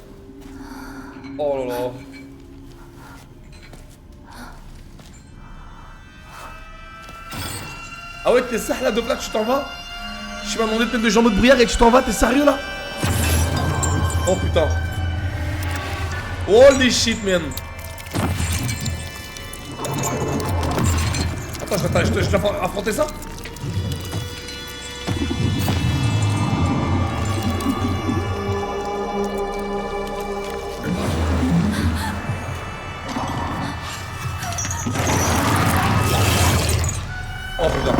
Oh là là. Ah ouais, t'es sérieux là, de là, tu t'en vas? Tu m'as demandé de mettre des jambes de bruyère et tu t'en vas, t'es sérieux là? Oh putain. Holy shit, man. Attends, je dois affronter ça? Oh putain.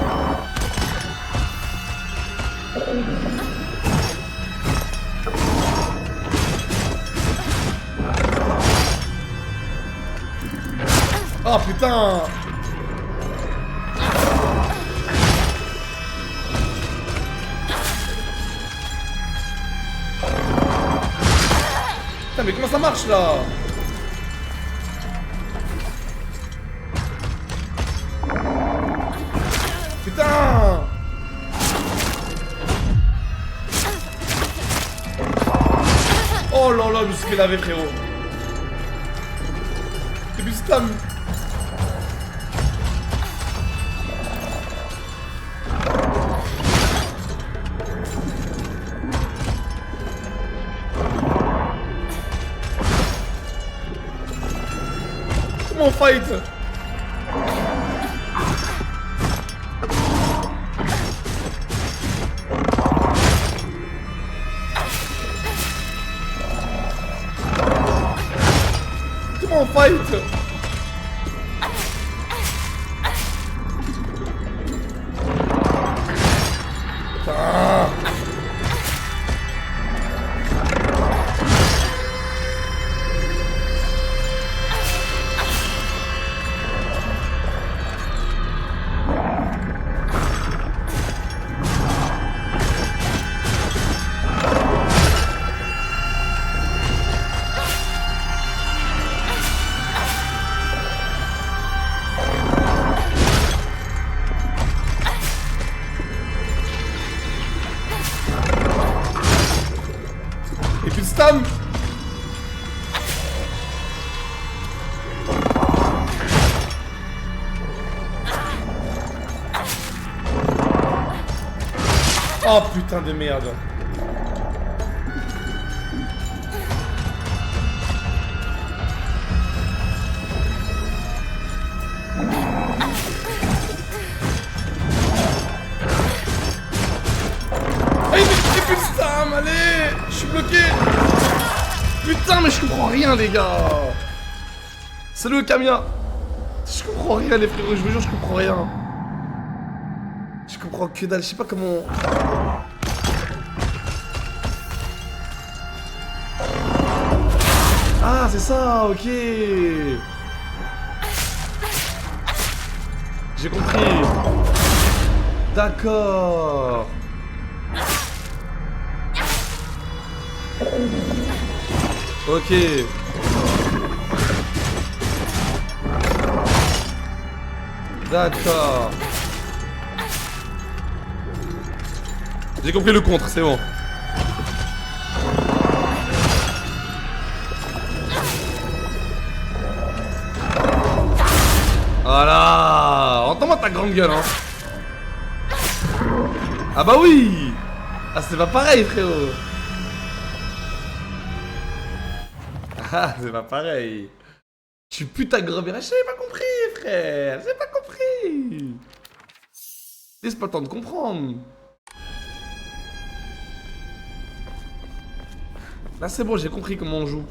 Oh putain. Putain mais comment ça marche là? Putain! Oh là là, je me suis fait laver frérot. C'est plus stam. Comment on fight? Comment on fight? Bam. Oh putain de merde. Allez, mais putain, allez, je suis bloqué. Putain, mais je comprends rien, les gars. Salut, Camia. Je comprends rien, les frérots, je vous jure, je comprends rien. Je comprends que dalle, je sais pas comment... Ah, c'est ça, ok. J'ai compris. D'accord. Ok. D'accord. J'ai compris le contre, c'est bon. Voilà. Entends-moi ta grande gueule, hein. Ah bah oui. Ah, c'est pas pareil, frérot. Ah, c'est pas pareil. Tu putain gros virage, j'ai pas compris, frère. J'ai pas compris. Laisse pas le temps de comprendre. Là c'est bon, j'ai compris comment on joue.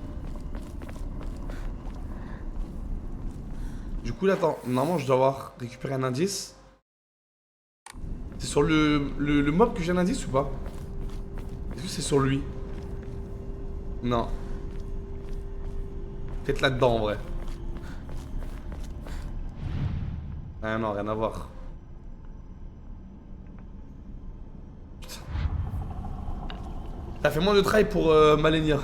Du coup là, attends, normalement je dois avoir récupéré un indice. C'est sur le mob que j'ai un indice ou pas? Est-ce que c'est sur lui? Non. Peut-être là-dedans en vrai. Ah non, rien à voir. Putain. T'as fait moins de travail pour Malenia.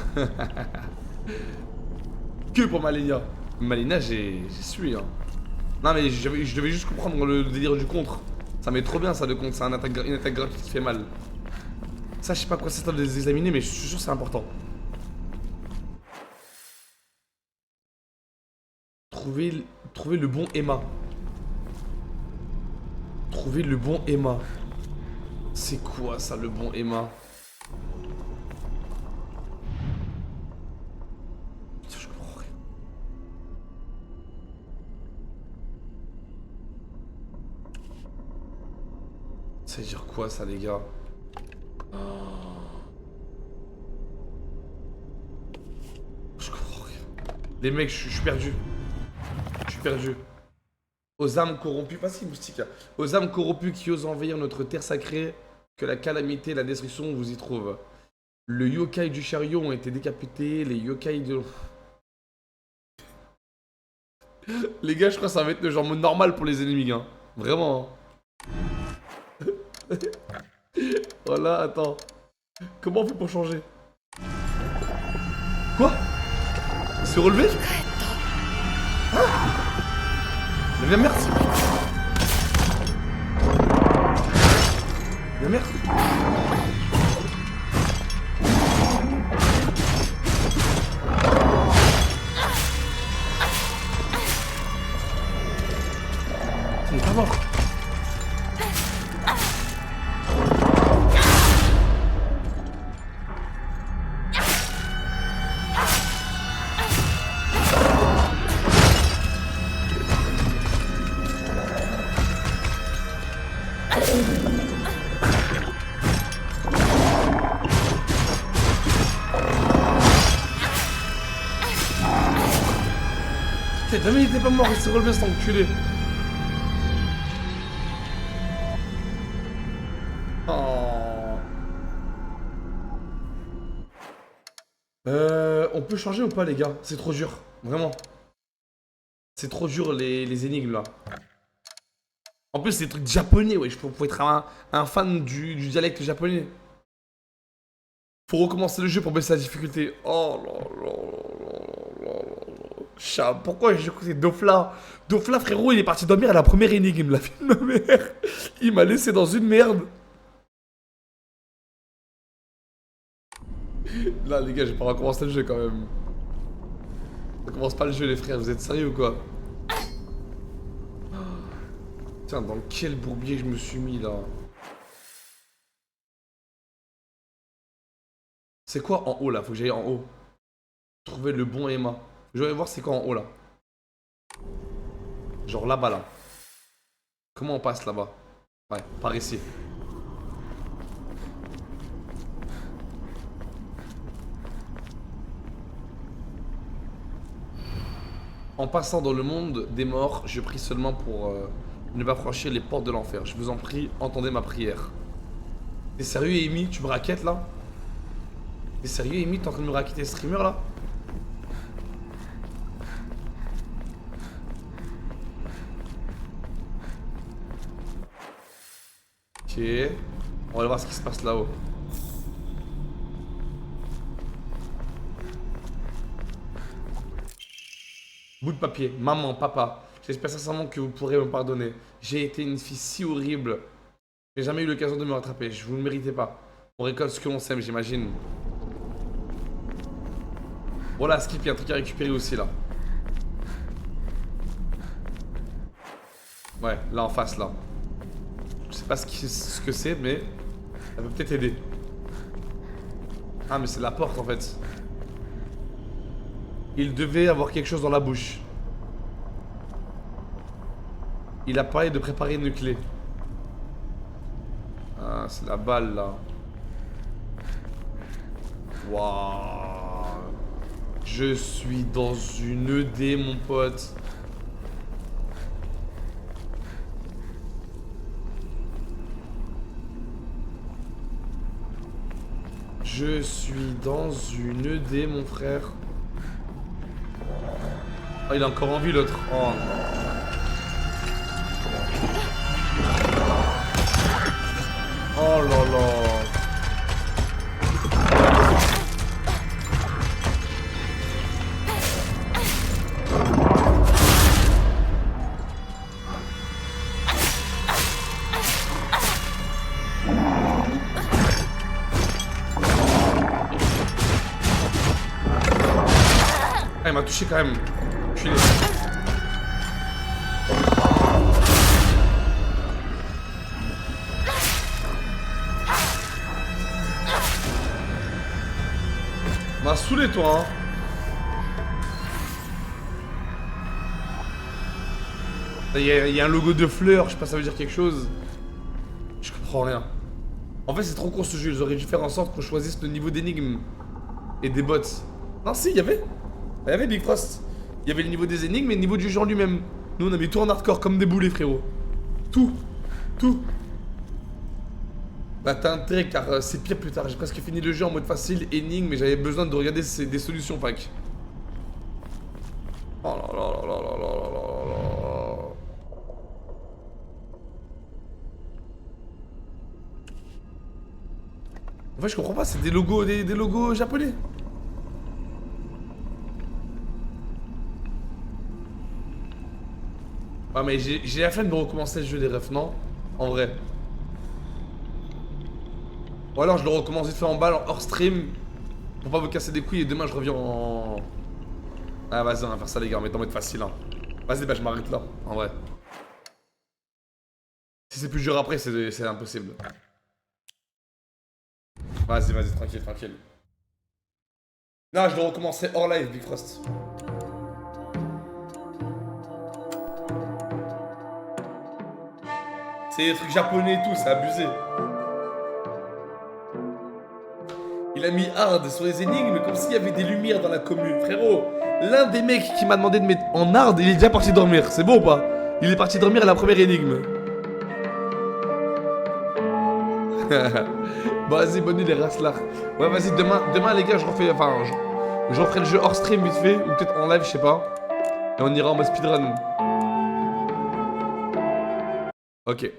Que pour Malenia. Malenia, j'ai su, hein. Non mais je devais juste comprendre le délire du contre. Ça met trop bien ça de contre, c'est une attaque gratuite qui fait mal. Ça je sais pas quoi c'est de les examiner mais je suis sûr que c'est important. Trouver le bon Emma. Trouver le bon Emma. C'est quoi ça le bon Emma? Putain, je comprends rien. Ça veut dire quoi ça les gars? Oh. Je comprends rien. Les mecs, je suis perdu. Je suis perdu. Aux âmes corrompues, pas si moustique. Aux âmes corrompues qui osent envahir notre terre sacrée, que la calamité et la destruction vous y trouvent. Le yokai du chariot ont été décapités, les yokai de... Les gars, je crois que ça va être le genre mode normal pour les ennemis, hein. Vraiment. Hein. Voilà, attends. Comment on fait pour changer? Quoi? Se relever? Ah! Mais merde! Mais merde! Il est pas mort! Jamais il était pas mort, il s'est relevé cet enculé. Oh. On peut changer ou pas les gars? C'est trop dur, vraiment. C'est trop dur les énigmes là. En plus c'est des trucs japonais, ouais. Faut être un fan du dialecte japonais. Faut recommencer le jeu pour baisser la difficulté. Oh là là là là là là. Chat, pourquoi j'ai écouté Dofla? Dofla frérot il est parti dormir à la première énigme, la vie de ma mère. Il m'a laissé dans une merde. Là, les gars, j'ai pas recommencé le jeu quand même. On commence pas le jeu, les frères, vous êtes sérieux ou quoi? Tiens, dans quel bourbier je me suis mis là? C'est quoi en haut là? Faut que j'aille en haut. Trouver le bon Emma. Je vais voir c'est quoi en haut là. Genre là-bas là. Comment on passe là-bas? Ouais, par ici. En passant dans le monde des morts, je prie seulement pour ne pas franchir les portes de l'enfer. Je vous en prie, entendez ma prière. T'es sérieux, Amy? Tu me raquettes là? T'es sérieux, Amy? T'es en train de me raqueter, streamer là? Ok. On va voir ce qui se passe là-haut. Bout de papier. Maman, papa, j'espère sincèrement que vous pourrez me pardonner. J'ai été une fille si horrible. J'ai jamais eu l'occasion de me rattraper. Je vous le méritez pas. On récolte ce que l'on sème, j'imagine. Voilà, Skip, il y a un truc à récupérer aussi là. Ouais, là en face là. Je sais pas ce que c'est, mais ça peut peut-être aider. Ah, mais c'est la porte en fait. Il devait avoir quelque chose dans la bouche. Il a parlé de préparer une clé. Ah, c'est la balle là. Waouh. Je suis dans une ED, mon pote. Je suis dans une ED, mon frère. Oh, il a encore envie l'autre. Oh non. Oh là là. Ah, il m'a touché quand même. Culé. M'a saoulé toi hein. Il y a un logo de fleurs, je sais pas ça veut dire quelque chose. Je comprends rien. En fait c'est trop con ce jeu, ils auraient dû faire en sorte qu'on choisisse le niveau d'énigmes et des bots. Non si, il y avait Big Frost. Il y avait le niveau des énigmes et le niveau du jeu en lui-même. Nous on a mis tout en hardcore comme des boulets frérot. Tout. Bah t'as intérêt car c'est pire plus tard. J'ai presque fini le jeu en mode facile, énigme, mais j'avais besoin de regarder des solutions pack. Oh là là là là là là là là là. En fait je comprends pas, c'est des logos japonais. Ouais mais j'ai la flemme de recommencer le jeu des refs, non? En vrai. Ou alors je le recommence vite fait en balle, hors stream, pour pas vous casser des couilles et demain je reviens en... Ah vas-y on va faire ça les gars, on va en mode facile hein. Vas-y bah je m'arrête là, en vrai. Si c'est plus dur après c'est impossible. Vas-y tranquille. Non je le recommencerai hors live Big Frost. C'est des trucs japonais et tout, c'est abusé. Il a mis hard sur les énigmes comme s'il y avait des lumières dans la commune. Frérot, l'un des mecs qui m'a demandé de mettre en hard, il est déjà parti dormir. C'est bon ou pas? Il est parti dormir à la première énigme. Bon, vas-y, bonne nuit les raslards. Ouais, vas-y, demain les gars, je referai le jeu hors stream vite fait, ou peut-être en live, je sais pas. Et on ira en mode speedrun. Ok.